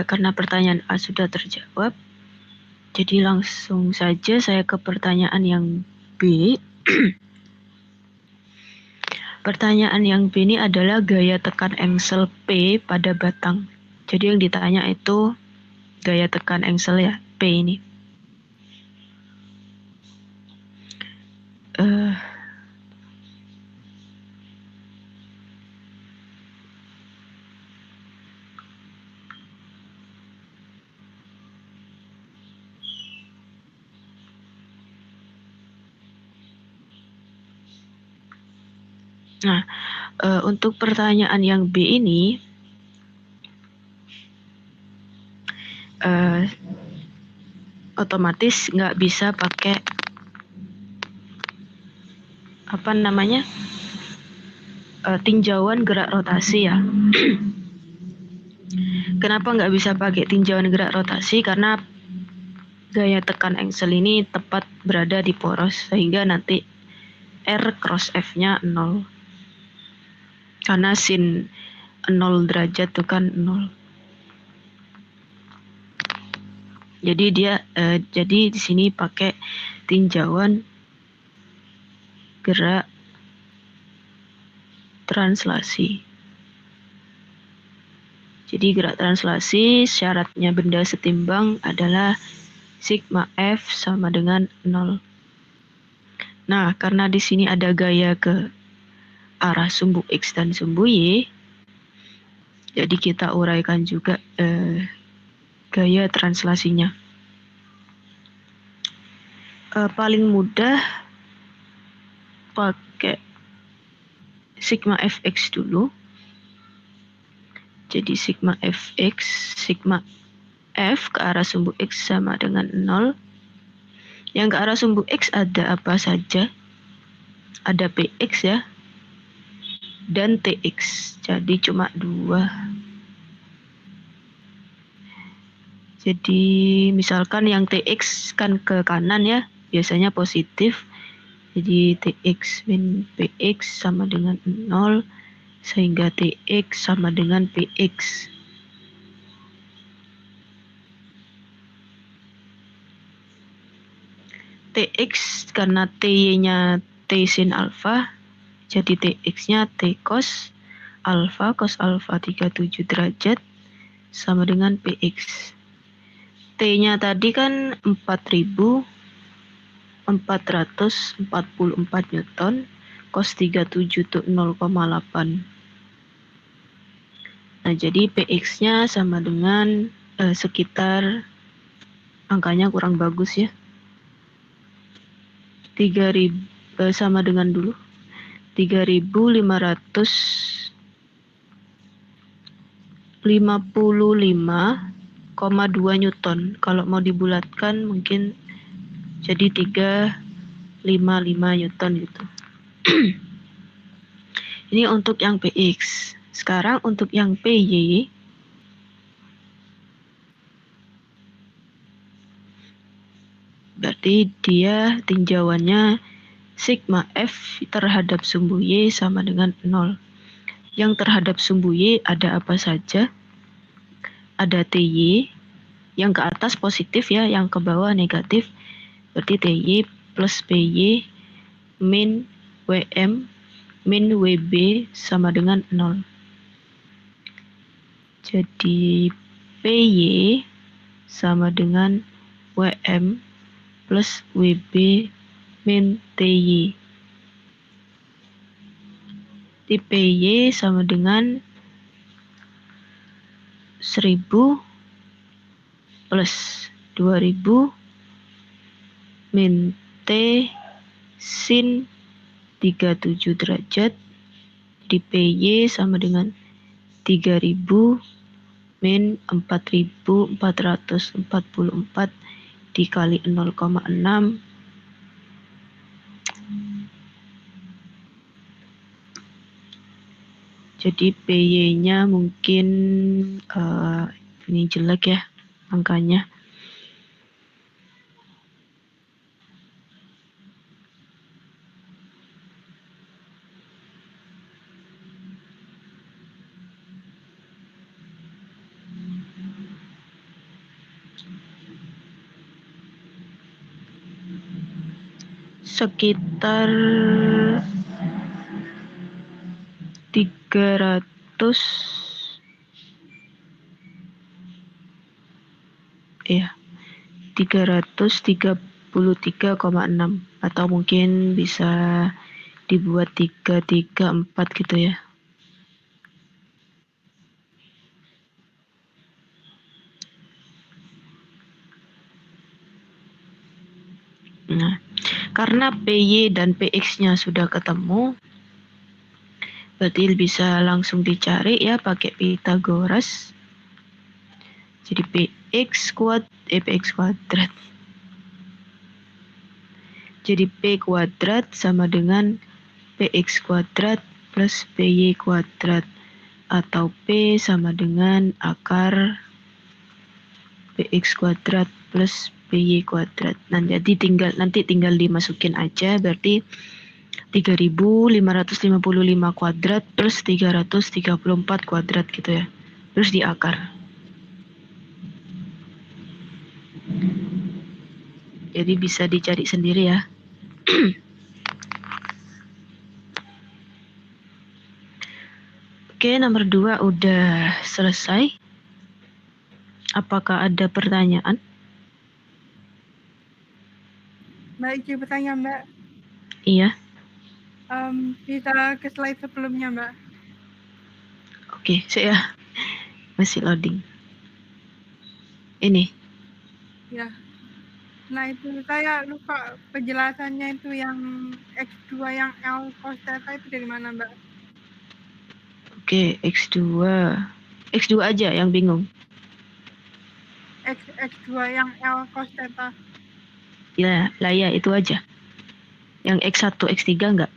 karena pertanyaan A sudah terjawab, jadi langsung saja saya ke pertanyaan yang B. Pertanyaan yang B ini adalah gaya tekan engsel P pada batang. Jadi yang ditanya itu gaya tekan engsel ya, P ini. Nah, untuk pertanyaan yang B ini, otomatis nggak bisa pakai apa namanya, tinjauan gerak rotasi ya. Kenapa nggak bisa pakai tinjauan gerak rotasi? Karena gaya tekan engsel ini tepat berada di poros, sehingga nanti R cross F-nya 0. Karena sin 0 derajat itu kan 0. Jadi jadi di sini pakai tinjauan gerak translasi. Jadi gerak translasi syaratnya benda setimbang adalah sigma F sama dengan 0. Nah, karena di sini ada gaya ke arah sumbu X dan sumbu Y, jadi kita uraikan juga gaya translasinya. Paling mudah pakai sigma Fx dulu. Jadi sigma Fx, sigma F ke arah sumbu X sama dengan 0. Yang ke arah sumbu X ada apa saja? Ada Px ya, dan Tx. Jadi cuma 2. Jadi misalkan yang Tx kan ke kanan ya, biasanya positif. Jadi Tx min Px sama dengan 0, sehingga Tx sama dengan Px. Tx karena T-nya T sin alfa, jadi Tx-nya T cos alfa 37 derajat sama dengan Px. T-nya tadi kan 4.444 Newton, cos 37 itu 0,8. Nah, jadi Px-nya sama dengan sekitar, angkanya kurang bagus ya, 3.000 sama dengan dulu 3.555,2 Newton. Kalau mau dibulatkan mungkin jadi 355 Newton gitu. Ini untuk yang Px. Sekarang untuk yang Py, berarti dia tinjauannya sigma F terhadap sumbu Y sama dengan 0. Yang terhadap sumbu Y ada apa saja? Ada Ty, yang ke atas positif ya, yang ke bawah negatif. Berarti Ty plus Py min Wm min Wb sama dengan 0. Jadi Py sama dengan Wm plus Wb min Ty. Di Py sama dengan 1000 plus 2000 min T sin 37 derajat. Di Py sama dengan 3000 min 4444 dikali 0,6. Jadi Py-nya mungkin ini jelek ya angkanya. Sekitar 333,6 atau mungkin bisa dibuat 334 gitu ya. Nah, karena Py dan Px-nya sudah ketemu, Berarti bisa langsung dicari ya pakai Pythagoras. Jadi px kuadrat. Jadi p kuadrat sama dengan px kuadrat plus py kuadrat, atau p sama dengan akar px kuadrat plus py kuadrat. Nah, jadi nanti tinggal dimasukin aja, berarti 3.555 kuadrat plus 334 kuadrat gitu ya. Terus diakar. Jadi bisa dicari sendiri ya. Oke, nomor 2 udah selesai. Apakah ada pertanyaan? Mbak, izin bertanya, Mbak. Iya. Bisa ke slide sebelumnya, Mbak. Oke, saya masih loading. Ini. Ya. Nah, itu saya lupa penjelasannya itu yang X2 yang L cos theta itu dari mana, Mbak? Oke, X2. X2 aja yang bingung. X2 yang L cos theta. Ya, lah ya itu aja. Yang X1, X3 enggak?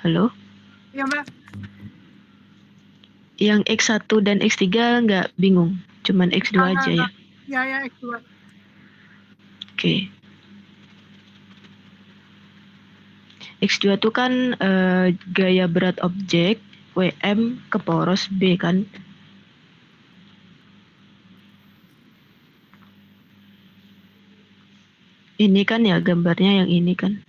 Halo? Ya, Mbak. Yang X1 dan X3 enggak bingung? Cuman X2 aja ya? Ya, X2. Oke. X2 itu kan gaya berat objek WM ke poros B kan? Ini kan ya gambarnya yang ini kan.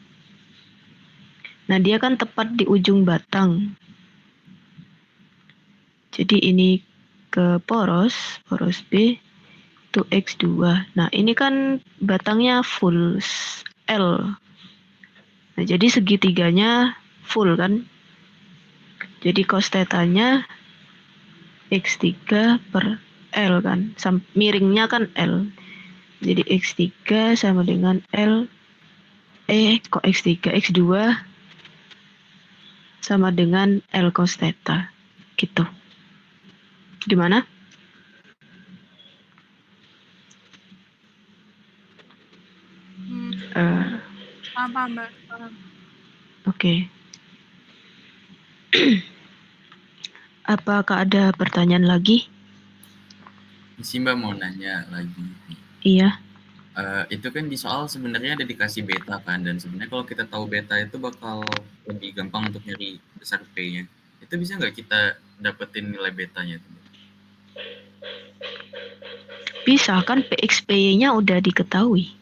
Nah, dia kan tepat di ujung batang. Jadi ini ke poros B itu X2. Nah, ini kan batangnya full L. Nah, jadi segitiganya full kan. Jadi cos theta-nya X3 per L kan. Miringnya kan L. Jadi X3 sama dengan L. Kok X3? X2 sama dengan L cos theta. Gitu. Gimana? Paham, Mbak. Paham. Oke. Apakah ada pertanyaan lagi? Si Mbak mau nanya lagi. Iya. Itu kan di soal sebenarnya ada dikasih beta kan, dan sebenarnya kalau kita tahu beta itu bakal lebih gampang untuk nyari besar P-nya. Itu bisa nggak kita dapetin nilai betanya? Bisa kan, PXPY-nya udah diketahui.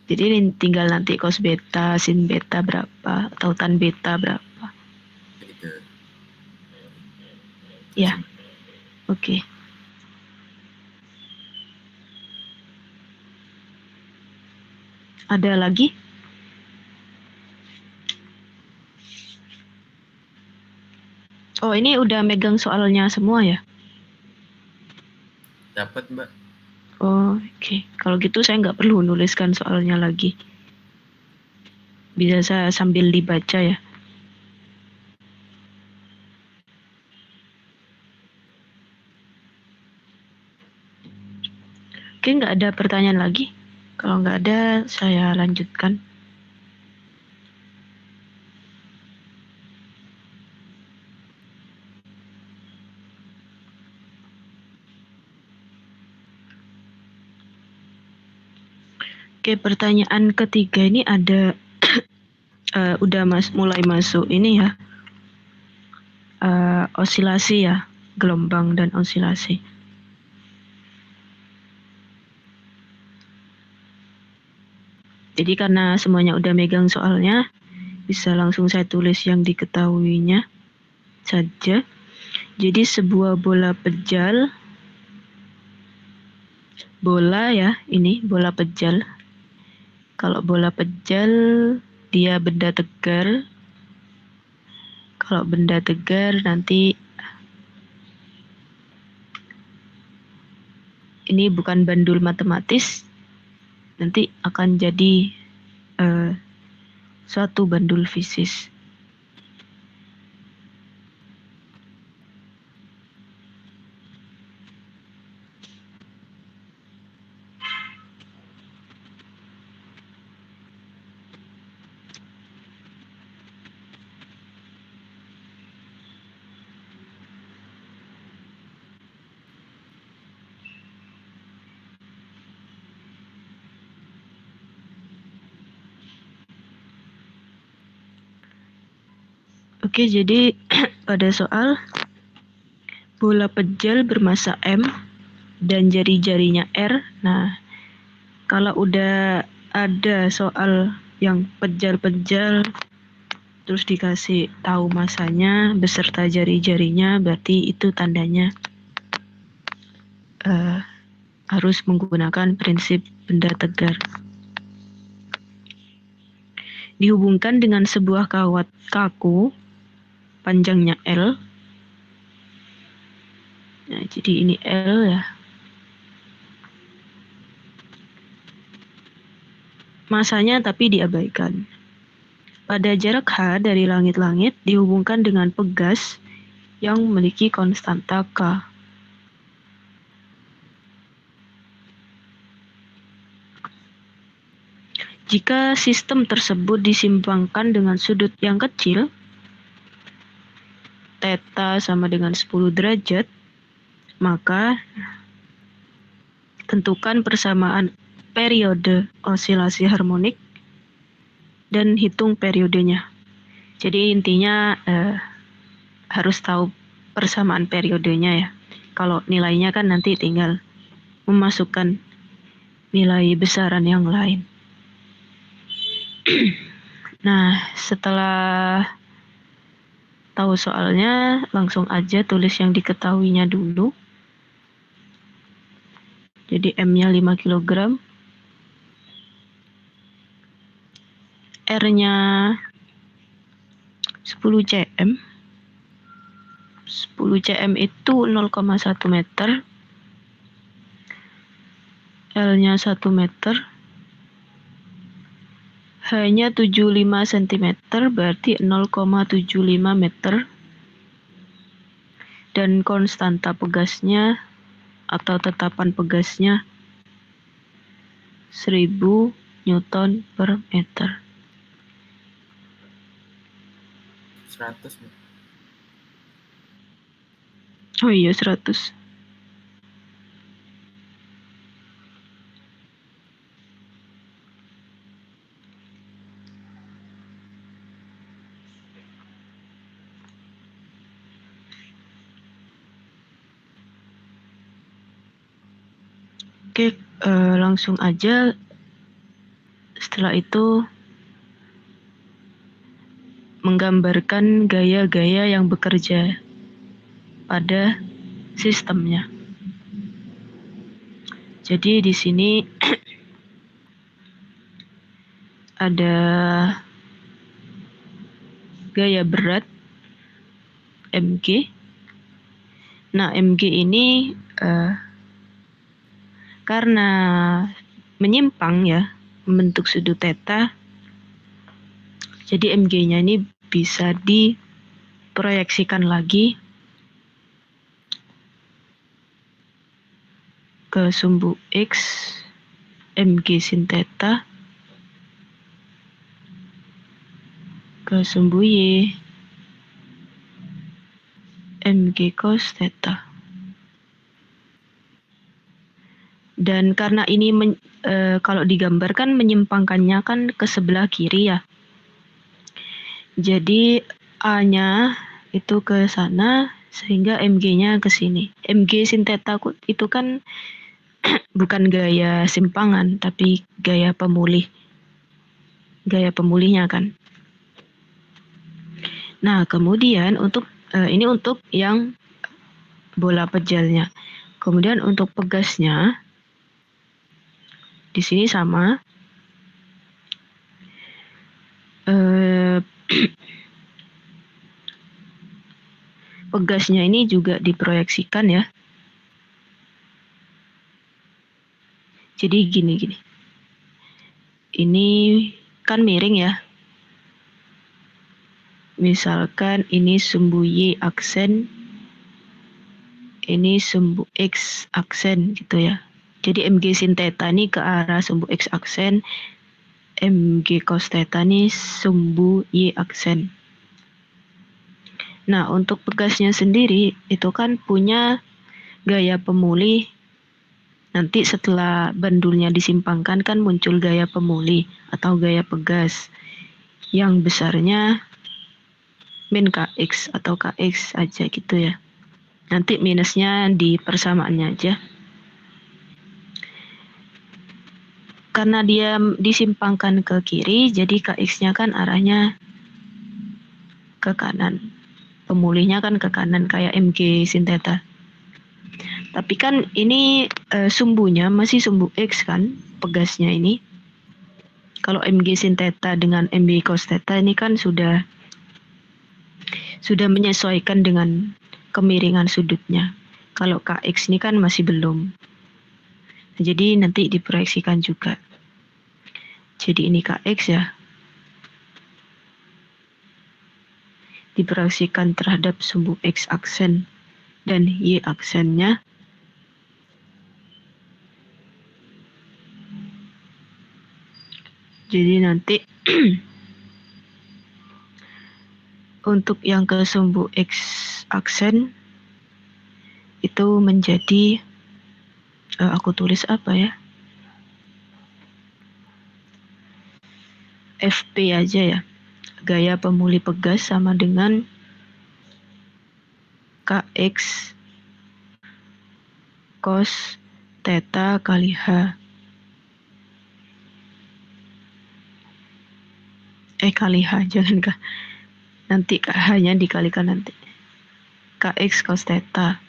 Jadi tinggal nanti cos beta, sin beta berapa, atau tan beta berapa. Gitu. Ya. Oke. Ada lagi? Oh, ini udah megang soalnya semua ya? Dapat, Mbak. Oh, oke. Kalau gitu saya nggak perlu nuliskan soalnya lagi. Bisa saya sambil dibaca ya. Oke, nggak ada pertanyaan lagi. Kalau nggak ada, saya lanjutkan. Oke, pertanyaan ketiga ini ada udah mulai masuk ini ya, osilasi ya, gelombang dan osilasi. Jadi karena semuanya udah megang soalnya, bisa langsung saya tulis yang diketahuinya saja. Jadi sebuah bola pejal, bola ya, ini bola pejal. Kalau bola pejal dia benda tegar. Kalau benda tegar nanti ini bukan bandul matematis, nanti akan jadi suatu bandul fisis. Oke, jadi pada soal bola pejal bermassa M dan jari-jarinya R. Nah, kalau udah ada soal yang pejal-pejal terus dikasih tahu masanya beserta jari-jarinya, berarti itu tandanya harus menggunakan prinsip benda tegar. Dihubungkan dengan sebuah kawat kaku panjangnya L. Nah, jadi ini L ya. Masanya tapi diabaikan. Pada jarak H dari langit-langit dihubungkan dengan pegas yang memiliki konstanta K. Jika sistem tersebut disimpangkan dengan sudut yang kecil, theta sama dengan 10 derajat, maka tentukan persamaan periode osilasi harmonik dan hitung periodenya. Jadi intinya harus tahu persamaan periodenya ya. Kalau nilainya kan nanti tinggal memasukkan nilai besaran yang lain. Nah, setelah tahu soalnya, langsung aja tulis yang diketahuinya dulu. Jadi M-nya 5 kg. R-nya 10 cm. 10 cm itu 0,1 meter. L-nya 1 meter. H-nya 75 cm, berarti 0,75 meter. Dan konstanta pegasnya atau tetapan pegasnya 1000 Newton per meter. 100. Oh iya, 100. Oke, langsung aja. Setelah itu menggambarkan gaya-gaya yang bekerja pada sistemnya. Jadi di sini ada gaya berat Mg. Nah, Mg ini karena menyimpang ya, membentuk sudut theta, jadi Mg-nya ini bisa diproyeksikan lagi ke sumbu X, Mg sin theta, ke sumbu Y, Mg cos theta. Dan karena ini kalau digambarkan menyimpangkannya kan ke sebelah kiri ya. Jadi A-nya itu ke sana sehingga Mg-nya ke sini. Mg sin theta itu kan bukan gaya simpangan tapi gaya pemulih. Gaya pemulihnya kan. Nah, kemudian untuk ini untuk yang bola pejalnya. Kemudian untuk pegasnya di sini sama. Pegasnya ini juga diproyeksikan ya. Jadi gini. Ini kan miring ya. Misalkan ini sumbu Y aksen, ini sumbu X aksen gitu ya. Jadi MG sin theta ini ke arah sumbu X aksen, MG cos theta ini sumbu Y aksen. Nah, untuk pegasnya sendiri itu kan punya gaya pemulih. Nanti setelah bandulnya disimpangkan kan muncul gaya pemulih atau gaya pegas yang besarnya min Kx atau Kx aja gitu ya. Nanti minusnya di persamaannya aja. Karena dia disimpangkan ke kiri, jadi Kx-nya kan arahnya ke kanan. Pemulihnya kan ke kanan kayak Mg sin theta. Tapi kan ini sumbunya masih sumbu X kan, pegasnya ini. Kalau Mg sin theta dengan Mg cos theta ini kan sudah menyesuaikan dengan kemiringan sudutnya. Kalau Kx ini kan masih belum. Jadi nanti diproyeksikan juga. Jadi ini Kx ya. Diproyeksikan terhadap sumbu X aksen dan Y aksennya. Jadi nanti untuk yang ke sumbu X aksen itu menjadi aku tulis apa ya? FP aja ya. Gaya pemulih pegas sama dengan Kx cos theta kali H. Kali H, jangan K. Nanti H-nya dikalikan nanti. Kx cos theta.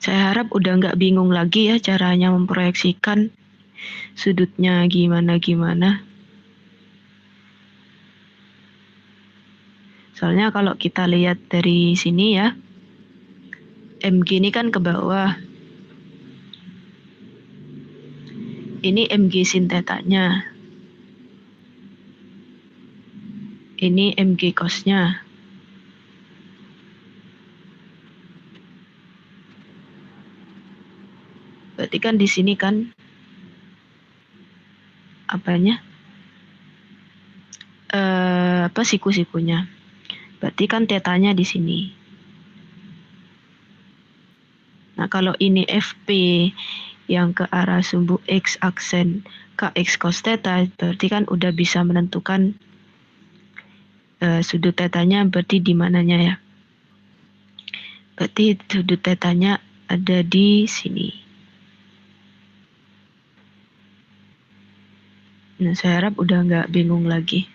Saya harap udah nggak bingung lagi ya caranya memproyeksikan sudutnya gimana-gimana. Soalnya kalau kita lihat dari sini ya, MG ini kan ke bawah. Ini MG sin theta-nya. Ini MG cos-nya. Berarti kan di sini kan apanya? Siku-sikunya. Berarti kan tetanya di sini. Nah, kalau ini FP yang ke arah sumbu X aksen Kx cos theta, berarti kan udah bisa menentukan sudut tetanya berarti di mananya ya. Berarti sudut tetanya ada di sini. Nah, saya harap udah nggak bingung lagi.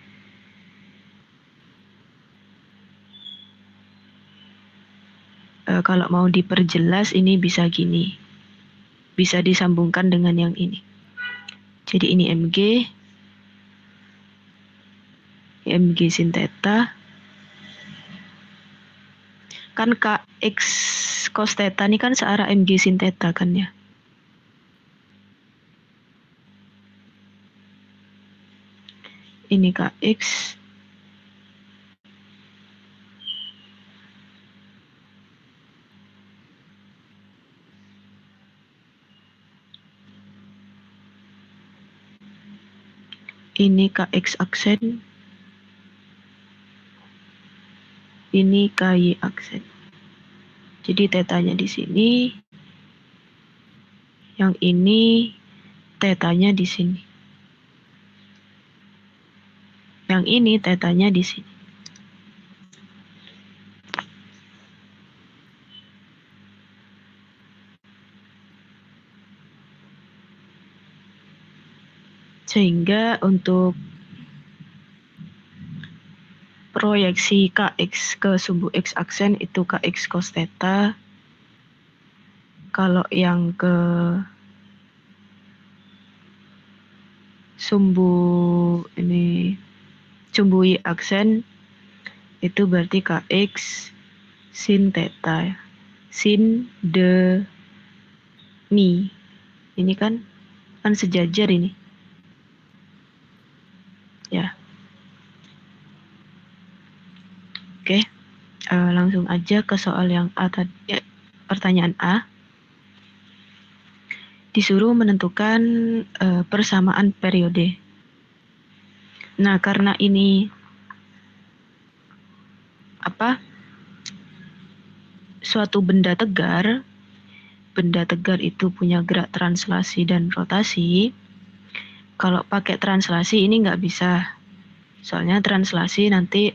Kalau mau diperjelas ini bisa gini. Bisa disambungkan dengan yang ini. Jadi ini Mg. Mg sin theta. Kan Kx cos theta ini kan searah Mg sin theta kan ya. Ini Kx. Ini Kx aksen. Ini Ky aksen. Jadi tetanya di sini. Yang ini tetanya di sini. Yang ini tetanya di sini. Sehingga untuk proyeksi Kx ke sumbu X aksen itu Kx cos theta. Kalau yang ke sumbu Y aksen Itu berarti Kx sin theta ya. Sin de mi. Ini kan sejajar ini. Ya. Oke. Langsung aja ke soal yang A tadi. Ya, pertanyaan A. Disuruh menentukan persamaan periode. Nah, karena ini suatu benda tegar itu punya gerak translasi dan rotasi. Kalau pakai translasi ini nggak bisa, soalnya translasi nanti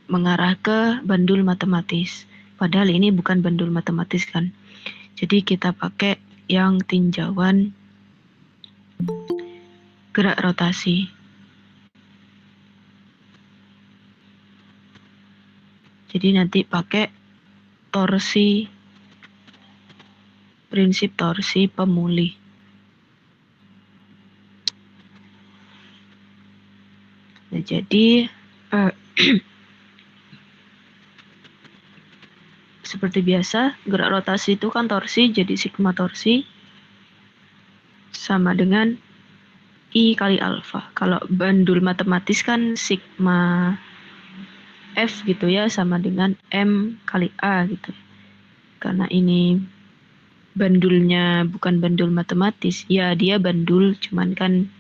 mengarah ke bandul matematis. Padahal ini bukan bandul matematis kan. Jadi kita pakai yang tinjauan gerak rotasi. Jadi nanti pakai torsi, prinsip torsi pemulih. Nah, jadi seperti biasa, gerak rotasi itu kan torsi, jadi sigma torsi sama dengan I kali alfa. Kalau bandul matematis kan sigma F gitu ya, sama dengan M kali A gitu. Karena ini bandulnya bukan bandul matematis, ya dia bandul, cuman kan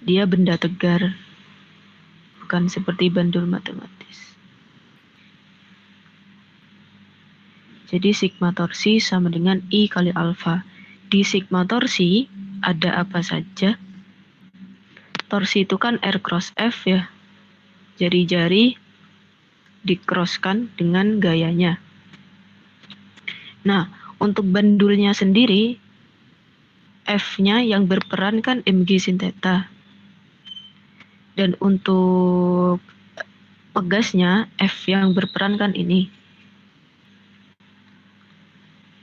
dia benda tegar, bukan seperti bandul matematis. Jadi sigma torsi sama dengan I kali alfa. Di sigma torsi ada apa saja? Torsi itu kan R cross F ya. Jari-jari dikroskan dengan gayanya. Nah, untuk bandulnya sendiri, F-nya yang berperan kan mg sin theta. Dan untuk pegasnya, F yang berperan kan ini.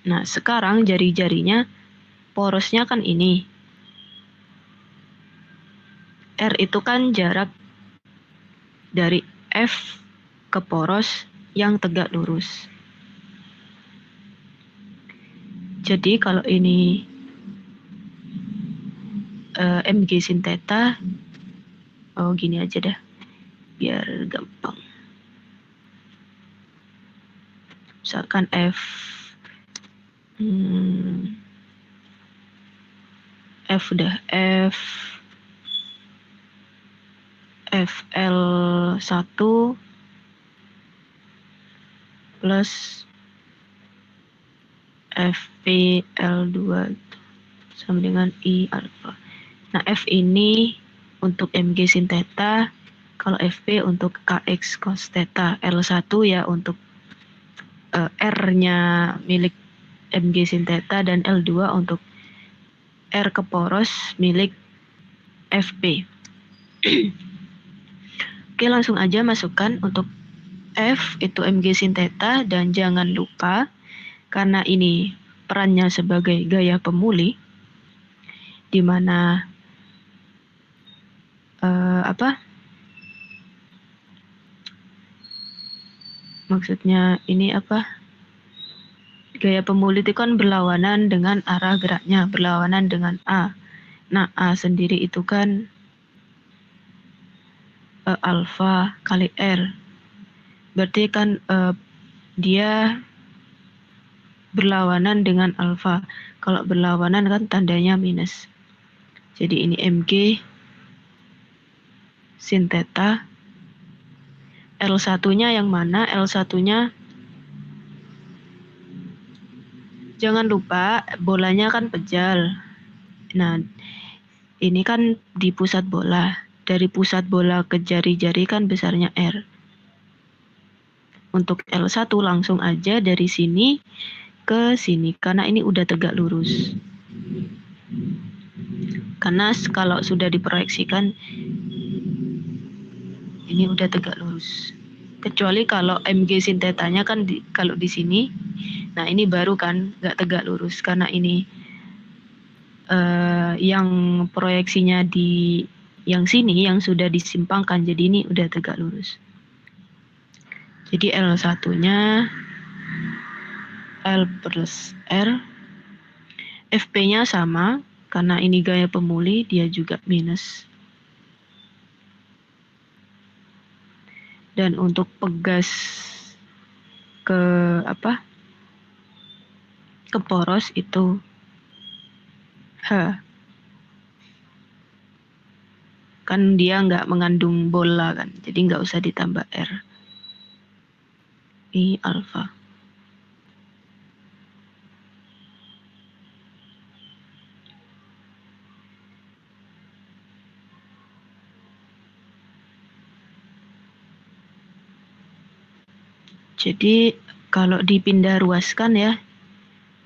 Nah, sekarang jari-jarinya porosnya kan ini. R itu kan jarak dari F ke poros yang tegak lurus. Jadi kalau ini mg sin theta, gini aja dah, biar gampang. Misalkan F FL1 plus FPL2 sama dengan I alfa. Nah, F ini untuk mg sin theta, kalau FP untuk Kx cos theta, L1 ya untuk R-nya milik mg sin theta, dan L2 untuk R ke poros milik FP. Oke, langsung aja masukkan untuk F itu mg sin theta, dan jangan lupa karena ini perannya sebagai gaya pemulih, di mana maksudnya ini gaya pemulih itu kan berlawanan dengan arah geraknya, berlawanan dengan A. Nah, A sendiri itu kan alfa kali R. Berarti kan dia berlawanan dengan alfa. Kalau berlawanan kan tandanya minus. Jadi ini mg sin theta. L1-nya yang mana? L1-nya jangan lupa bolanya kan pejal. Nah, ini kan di pusat bola. Dari pusat bola ke jari-jari kan besarnya R. Untuk L1 langsung aja dari sini ke sini, karena ini udah tegak lurus. Karena kalau sudah diproyeksikan, ini udah tegak lurus. Kecuali kalau mg sin theta-nya kan kalau di sini, nah ini baru kan nggak tegak lurus, karena ini yang proyeksinya di Yang sini yang sudah disimpangkan, jadi ini udah tegak lurus. Jadi L1-nya L plus R, FP-nya sama, karena ini gaya pemuli, dia juga minus. Dan untuk pegas ke ke poros itu H. Kan dia nggak mengandung bola kan, jadi nggak usah ditambah R. I alfa. Jadi kalau dipindah ruaskan ya,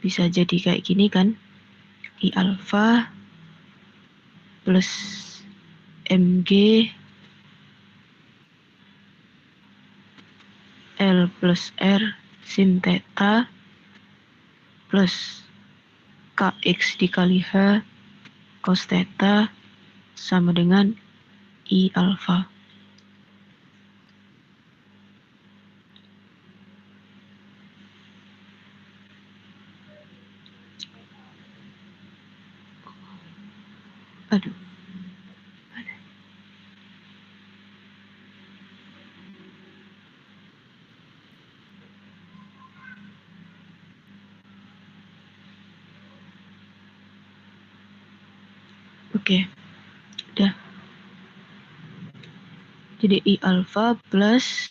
bisa jadi kayak gini kan. I alfa plus Mg L plus R sin theta plus Kx dikali H cos theta sama dengan I alfa. Aduh. Oke. Udah. Jadi I alfa plus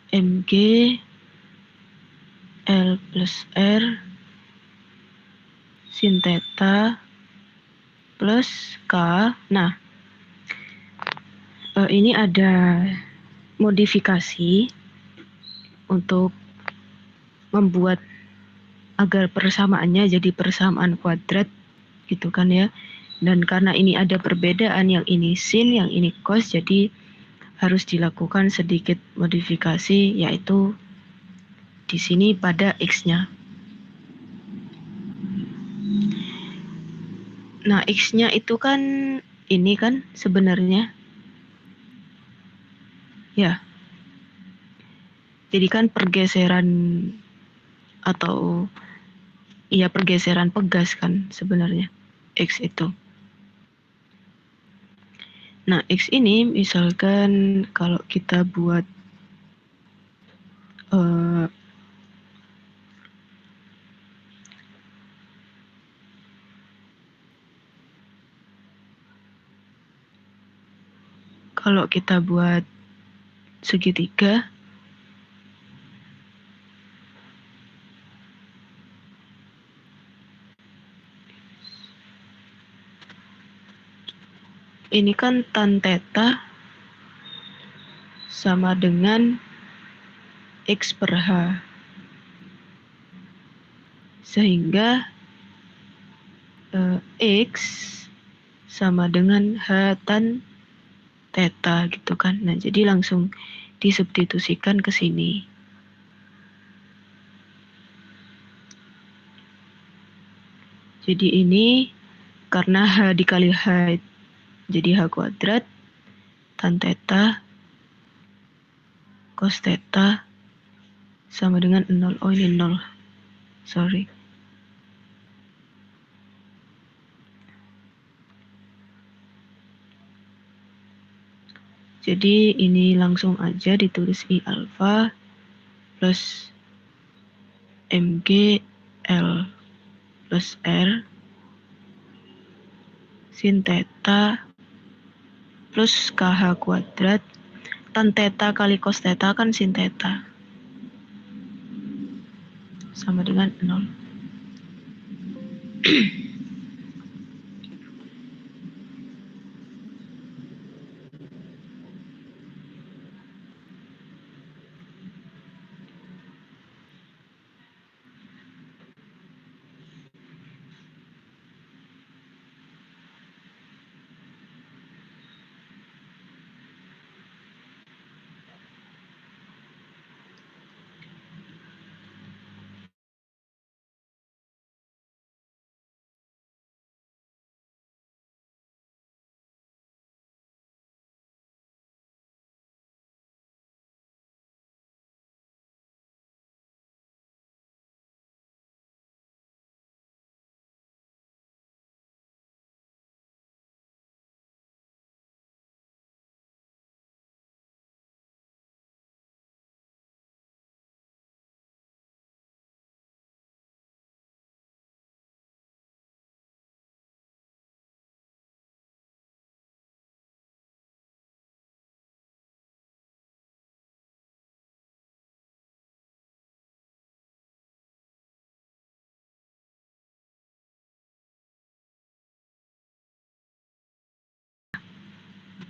Mg L plus R sin theta plus K. Nah, ini ada modifikasi untuk membuat agar persamaannya jadi persamaan kuadrat gitu kan ya. Dan karena ini ada perbedaan, yang ini sin, yang ini cos, jadi harus dilakukan sedikit modifikasi, yaitu di sini pada X-nya. Nah, X-nya itu kan ini kan sebenarnya. Ya. Jadi kan pergeseran atau iya pergeseran pegas kan sebenarnya X itu. Nah, X ini misalkan kalau kita buat kalau kita buat segitiga, ini kan tan theta sama dengan X per H. Sehingga X sama dengan H tan theta gitu kan. Nah, jadi langsung disubstitusikan ke sini. Jadi ini karena H dikali H jadi H kuadrat tan theta cos theta sama dengan 0. Oh, ini 0. Sorry. Jadi ini langsung aja ditulis I alfa plus Mg L plus R sin theta plus KH kuadrat tan theta kali cos theta kan sin theta sama dengan 0.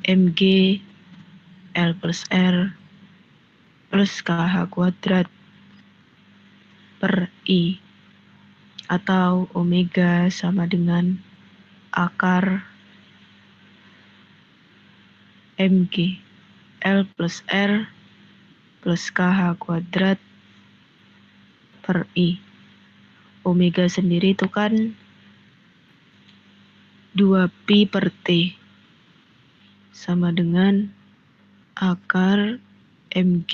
mg L plus R plus KH kuadrat per I, atau omega sama dengan akar mg L plus R plus KH kuadrat per I. Omega sendiri itu kan 2pi per T sama dengan akar mg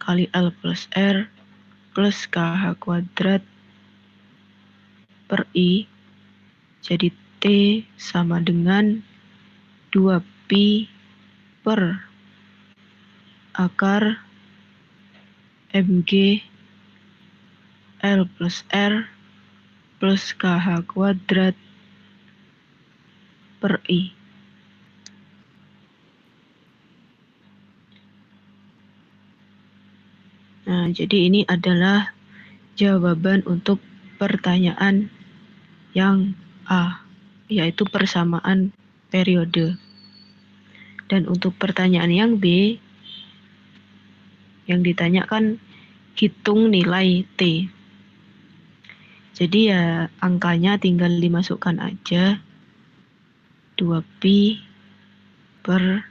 kali L plus R plus KH kuadrat per I. Jadi T sama dengan 2pi per akar mg L plus R plus KH kuadrat per I. Nah, jadi ini adalah jawaban untuk pertanyaan yang A, yaitu persamaan periode. Dan untuk pertanyaan yang B, yang ditanyakan hitung nilai T. Jadi ya angkanya tinggal dimasukkan aja, 2pi per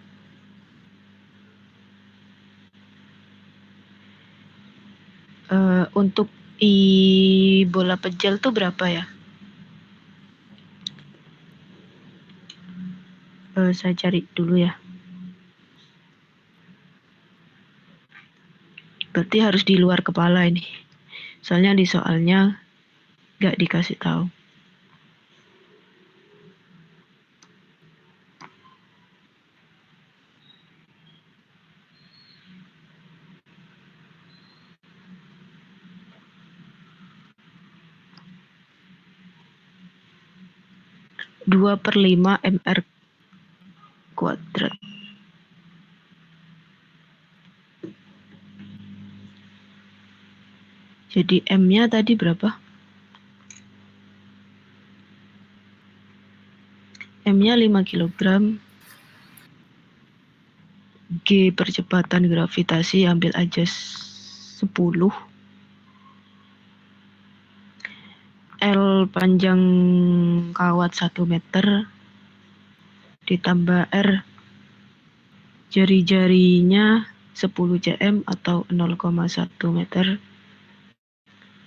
untuk I bola pejal tuh berapa ya? Saya cari dulu ya. Berarti harus di luar kepala ini. Soalnya di soalnya nggak dikasih tahu. Dua per 5 mr kuadrat. Jadi M-nya tadi berapa? M-nya 5 kg. G percepatan gravitasi ambil aja 10. L panjang kawat 1 meter ditambah R jari-jarinya 10 cm atau 0,1 meter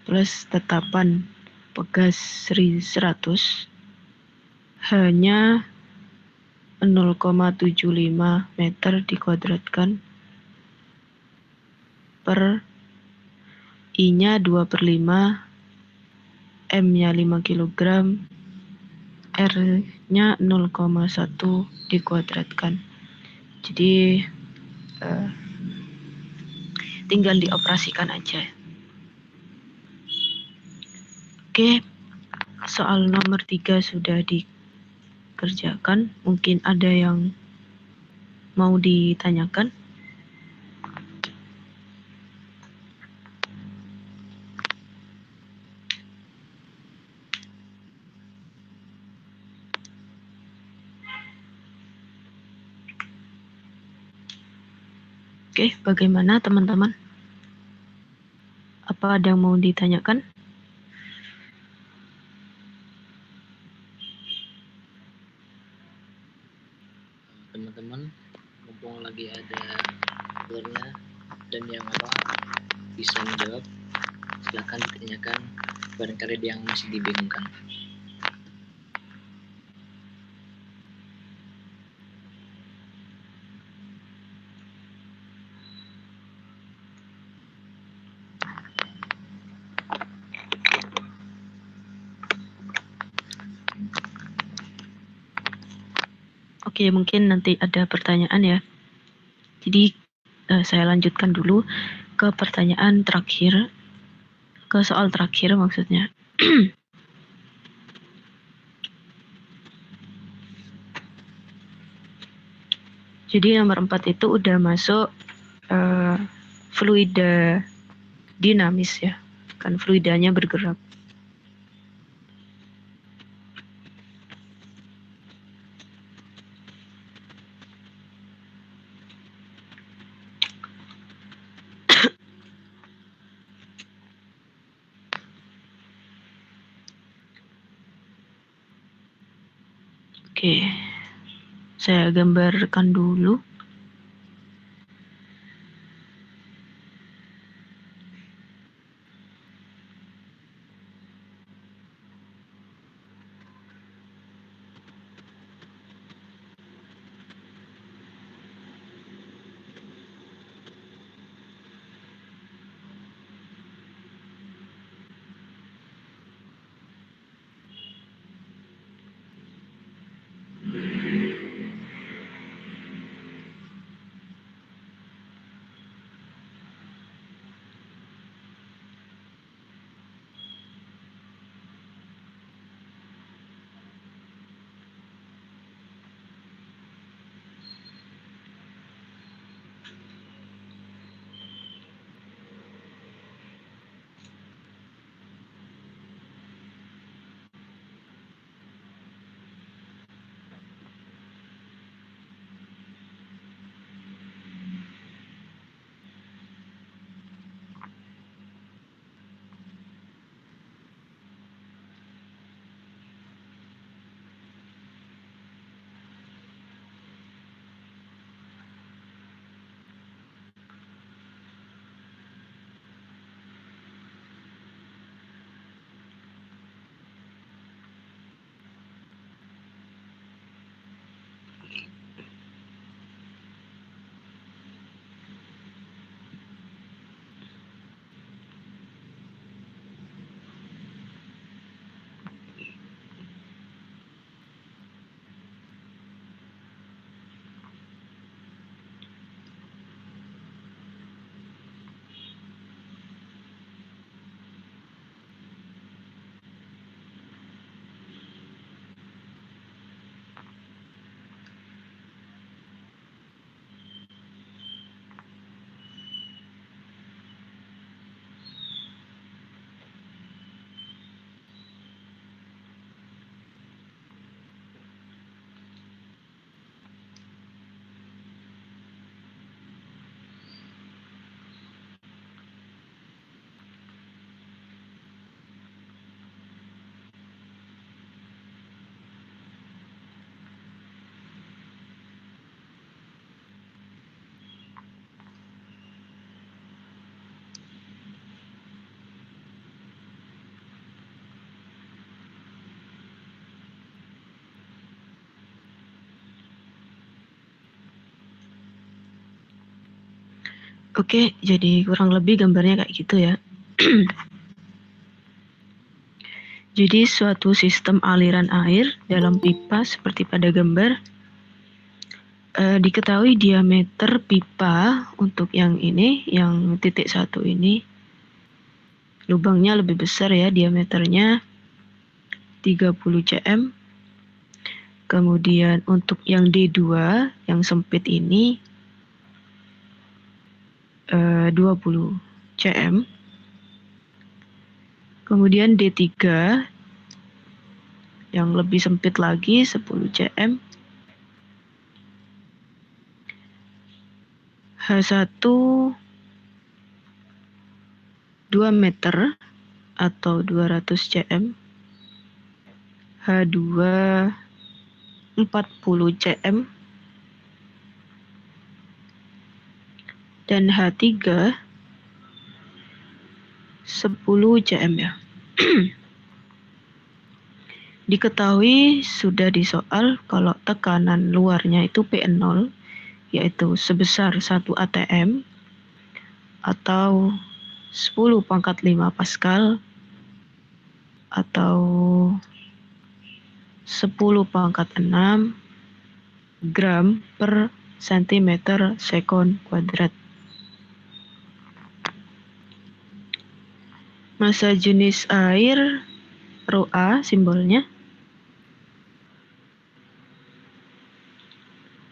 plus tetapan pegas 100 hanya 0,75 meter dikuadratkan per I-nya 2 per 5, M-nya 5 kg, R-nya 0,1 dikuadratkan. Jadi tinggal dioperasikan aja. Oke, soal nomor 3 sudah dikerjakan. Mungkin ada yang mau ditanyakan? Oke, bagaimana teman-teman? Apa ada yang mau ditanyakan? Teman-teman, mumpung lagi ada Lorna dan yang bisa menjawab, silakan ditanyakan, barangkali ada yang masih dibingungkan. Oke, mungkin nanti ada pertanyaan ya. Jadi saya lanjutkan dulu ke pertanyaan terakhir, ke soal terakhir maksudnya. Jadi nomor 4 itu udah masuk fluida dinamis ya, kan fluidanya bergerak. Oke, saya gambarkan dulu. Oke, jadi kurang lebih gambarnya kayak gitu ya. Jadi suatu sistem aliran air dalam pipa seperti pada gambar, diketahui diameter pipa untuk yang ini, yang titik 1 ini, lubangnya lebih besar ya, diameternya 30 cm. Kemudian untuk yang D2, yang sempit ini, 20 cm. Kemudian D3 yang lebih sempit lagi 10 cm. H1 2 meter atau 200 cm. H2 40 cm. Dan H3 10 cm ya. Diketahui sudah di soal kalau tekanan luarnya itu P0 yaitu sebesar 1 atm atau 10⁵ Pascal atau 10⁶ gram per centimeter sekon kuadrat. Massa jenis air ρA simbolnya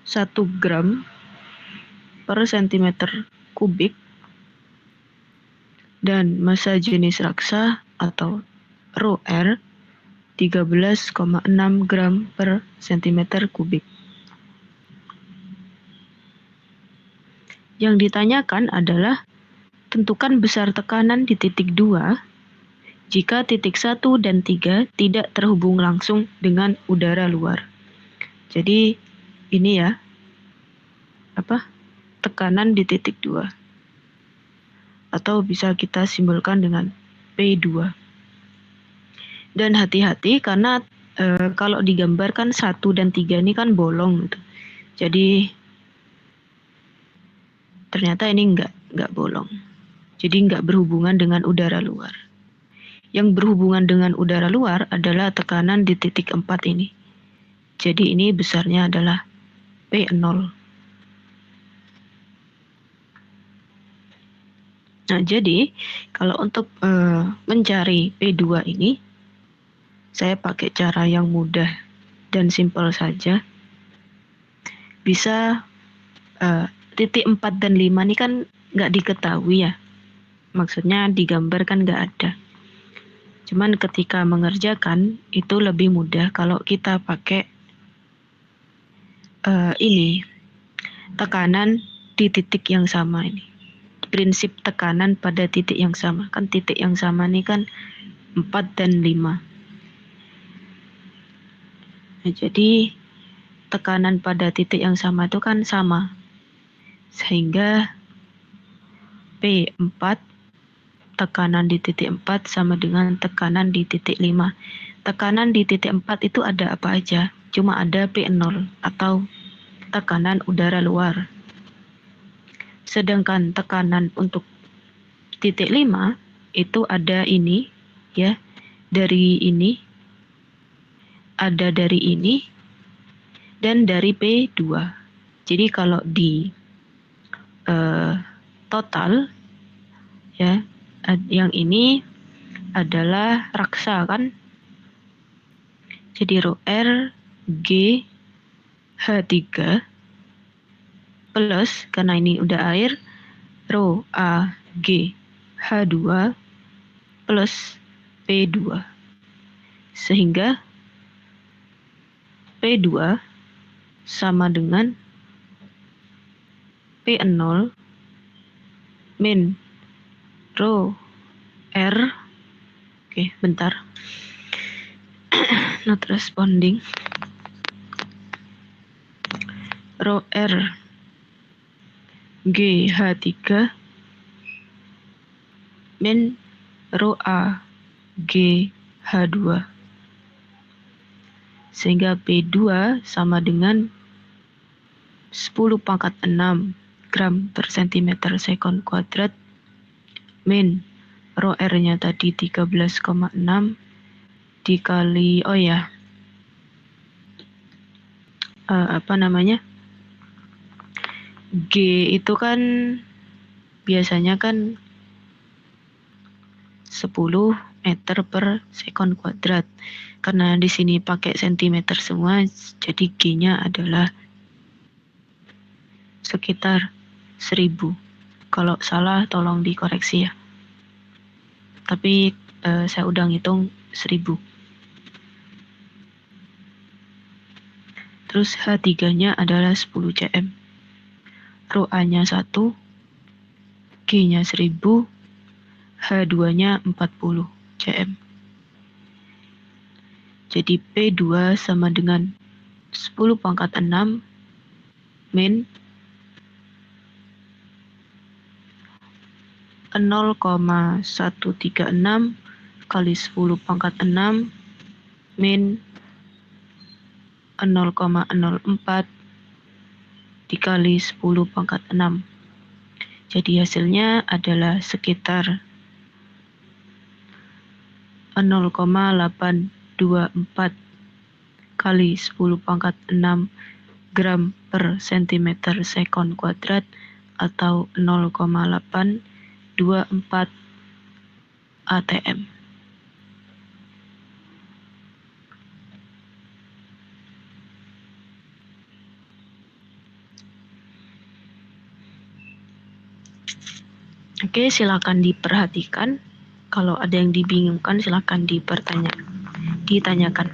1 gram per centimeter kubik, dan massa jenis raksa atau ρR 13,6 gram per centimeter kubik. Yang ditanyakan adalah tentukan besar tekanan di titik 2 jika titik 1 dan 3 tidak terhubung langsung dengan udara luar. Jadi ini ya, tekanan di titik 2. Atau bisa kita simbolkan dengan P2. Dan hati-hati karena kalau digambarkan 1 dan 3 ini kan bolong gitu. Jadi ternyata ini enggak bolong. Jadi enggak berhubungan dengan udara luar. Yang berhubungan dengan udara luar adalah tekanan di titik 4 ini. Jadi ini besarnya adalah P0. Nah, jadi kalau untuk mencari P2 ini, saya pakai cara yang mudah dan simpel saja. Bisa titik 4 dan 5 ini kan nggak diketahui ya. Maksudnya digambar kan nggak ada. Cuman ketika mengerjakan itu lebih mudah kalau kita pakai ini, tekanan di titik yang sama ini. Prinsip tekanan pada titik yang sama. Kan titik yang sama ini kan 4 dan 5. Nah, jadi tekanan pada titik yang sama itu kan sama. Sehingga P4 tekanan di titik 4 sama dengan tekanan di titik 5. Tekanan di titik 4 itu ada apa aja? Cuma ada P0 atau tekanan udara luar. Sedangkan tekanan untuk titik 5 itu ada ini ya, dari ini, ada dari ini, dan dari P2. Jadi kalau di total ya, yang ini adalah raksa kan. Jadi rho R G H3 plus, karena ini udah air, rho A G H2 plus P2. Sehingga P2 sama dengan P0 min rho R. Oke, bentar. Not responding. Rho R G H3 min rho A G H2. Sehingga P2 sama dengan 10 pangkat 6 gram per centimeter sekon kuadrat min rho R-nya tadi 13,6 dikali, G itu kan biasanya kan 10 meter per sekon kuadrat. Karena di sini pakai sentimeter semua, jadi G-nya adalah sekitar 1000. Kalau salah tolong dikoreksi ya. Tapi saya udah ngitung 1000. Terus H3-nya adalah 10 cm. Rho A-nya 1, G-nya 1000, H2-nya 40 cm. Jadi P2 sama dengan 10 pangkat 6 min 0,136 kali 10 pangkat 6 min 0,04 dikali 10 pangkat 6. Jadi hasilnya adalah sekitar 0,824 kali 10 pangkat 6 gram per centimeter sekon kuadrat atau 0,824 atm. Oke, silakan diperhatikan. Kalau ada yang dibingungkan, silakan ditanyakan.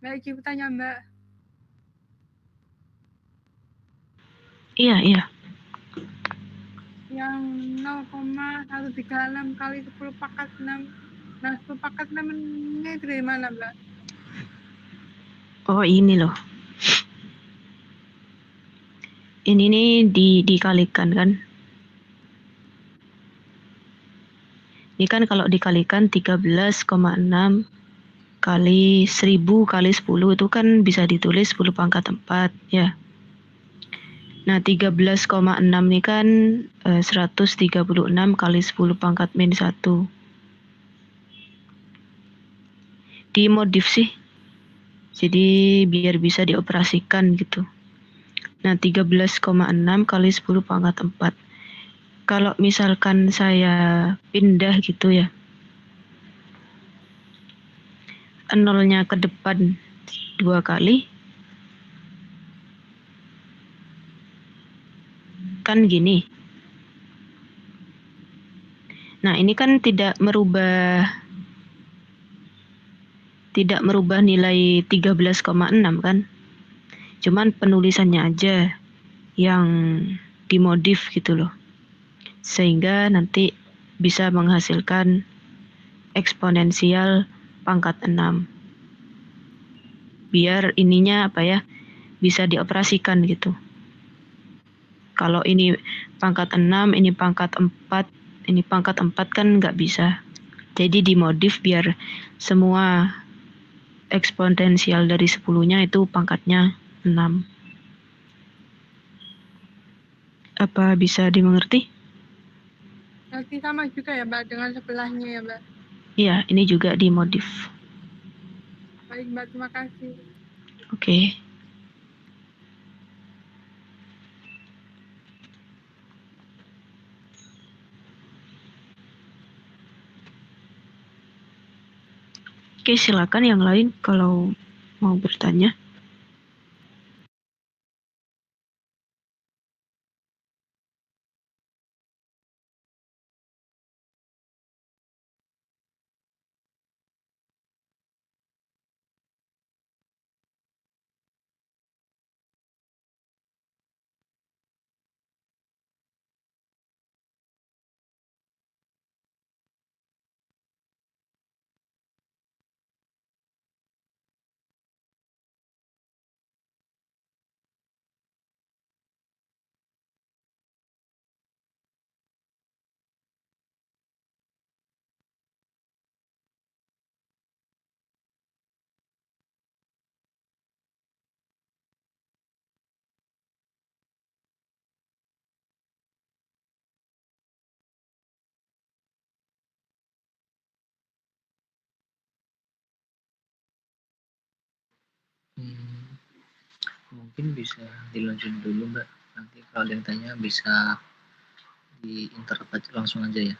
Mbak Eci bertanya, Mbak. Iya. Yang 0,136 kali 10 pangkat 6. Nah, 10 pangkat 6 ini dari mana, Mbak? Oh, ini loh. Ini nih dikalikan kan. Ini kan kalau dikalikan 13,6 kali 1000 kali 10 itu kan bisa ditulis 10 pangkat 4 ya. Nah 13,6 ini kan 136 kali 10 pangkat min 1. Dimodif sih. Jadi biar bisa dioperasikan gitu. Nah 13,6 kali 10 pangkat 4. Kalau misalkan saya pindah gitu ya. Nolnya ke depan 2 kali. Kan gini. Nah, ini kan tidak merubah nilai 13,6 kan. Cuman penulisannya aja yang dimodif gitu loh. Sehingga nanti bisa menghasilkan eksponensial pangkat 6. Biar ininya bisa dioperasikan gitu. Kalau ini pangkat 6, ini pangkat 4, ini pangkat 4 kan nggak bisa. Jadi dimodif biar semua eksponensial dari 10-nya itu pangkatnya 6. Apa bisa dimengerti? Berarti sama juga ya, Mbak, dengan sebelahnya ya, Mbak? Iya, ini juga dimodif. Baik, Mbak, terima kasih. Oke. Oke, silakan yang lain kalau mau bertanya. Mungkin bisa dilanjut dulu, Mbak. Nanti kalau ada yang tanya bisa diinterrupt langsung aja ya.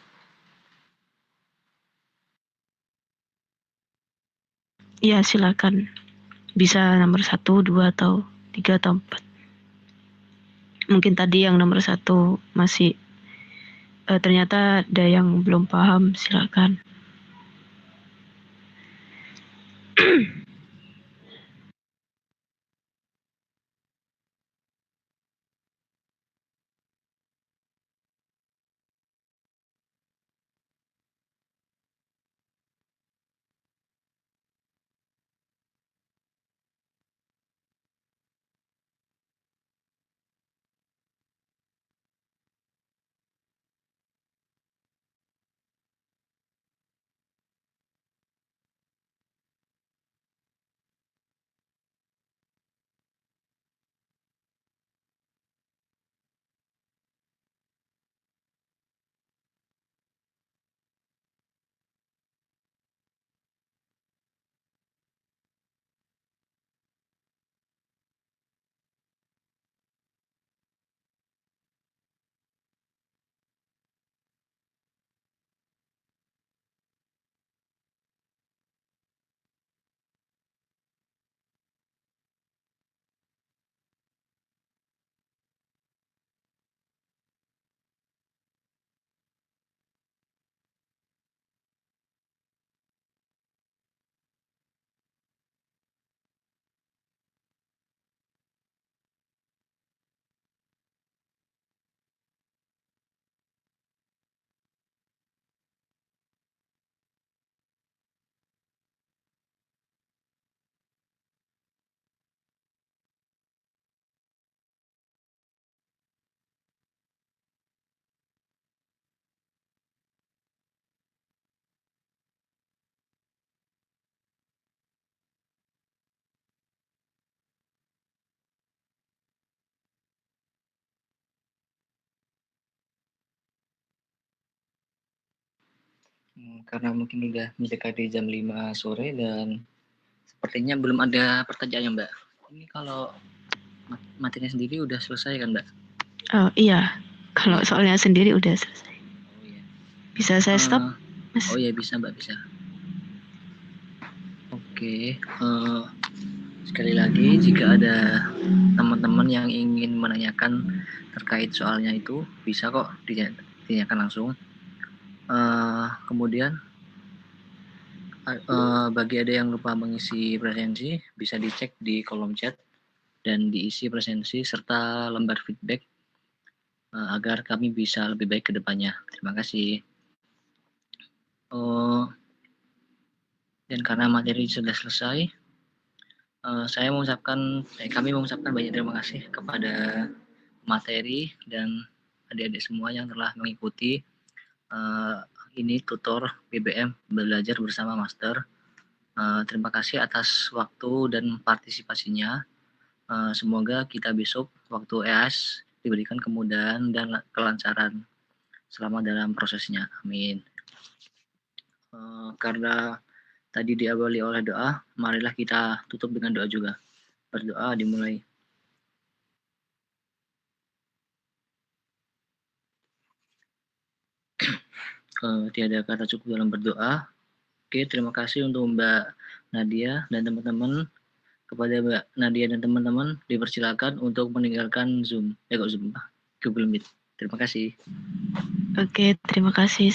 Iya, silakan. Bisa nomor 1, 2, atau 3, atau 4. Mungkin tadi yang nomor 1 masih ternyata ada yang belum paham, silakan. Karena mungkin udah mendekati jam 5 sore dan sepertinya belum ada pertanyaan, Mbak. Ini kalau materinya sendiri udah selesai kan, Mbak? Oh iya, kalau Iya. soalnya sendiri udah selesai. Oh iya. Bisa saya stop, Mas? Oh iya, bisa Mbak, bisa. Oke, sekali lagi jika ada teman-teman yang ingin menanyakan terkait soalnya itu, bisa kok ditanyakan langsung. Kemudian bagi ada yang lupa mengisi presensi, bisa dicek di kolom chat dan diisi presensi serta lembar feedback agar kami bisa lebih baik ke depannya. Terima kasih. Dan karena materi sudah selesai, kami mengucapkan banyak terima kasih kepada materi dan adik-adik semua yang telah mengikuti ini tutor BBM belajar bersama master. Terima kasih atas waktu dan partisipasinya. Semoga kita besok waktu EAS diberikan kemudahan dan kelancaran selama dalam prosesnya. Amin. Karena tadi diawali oleh doa, marilah kita tutup dengan doa juga. Berdoa dimulai. Tiada kata cukup dalam berdoa. Oke, terima kasih untuk Mbak Nadia dan teman-teman. Kepada Mbak Nadia dan teman-teman, dipersilakan untuk meninggalkan Zoom, Google Meet. Terima kasih. Oke, terima kasih.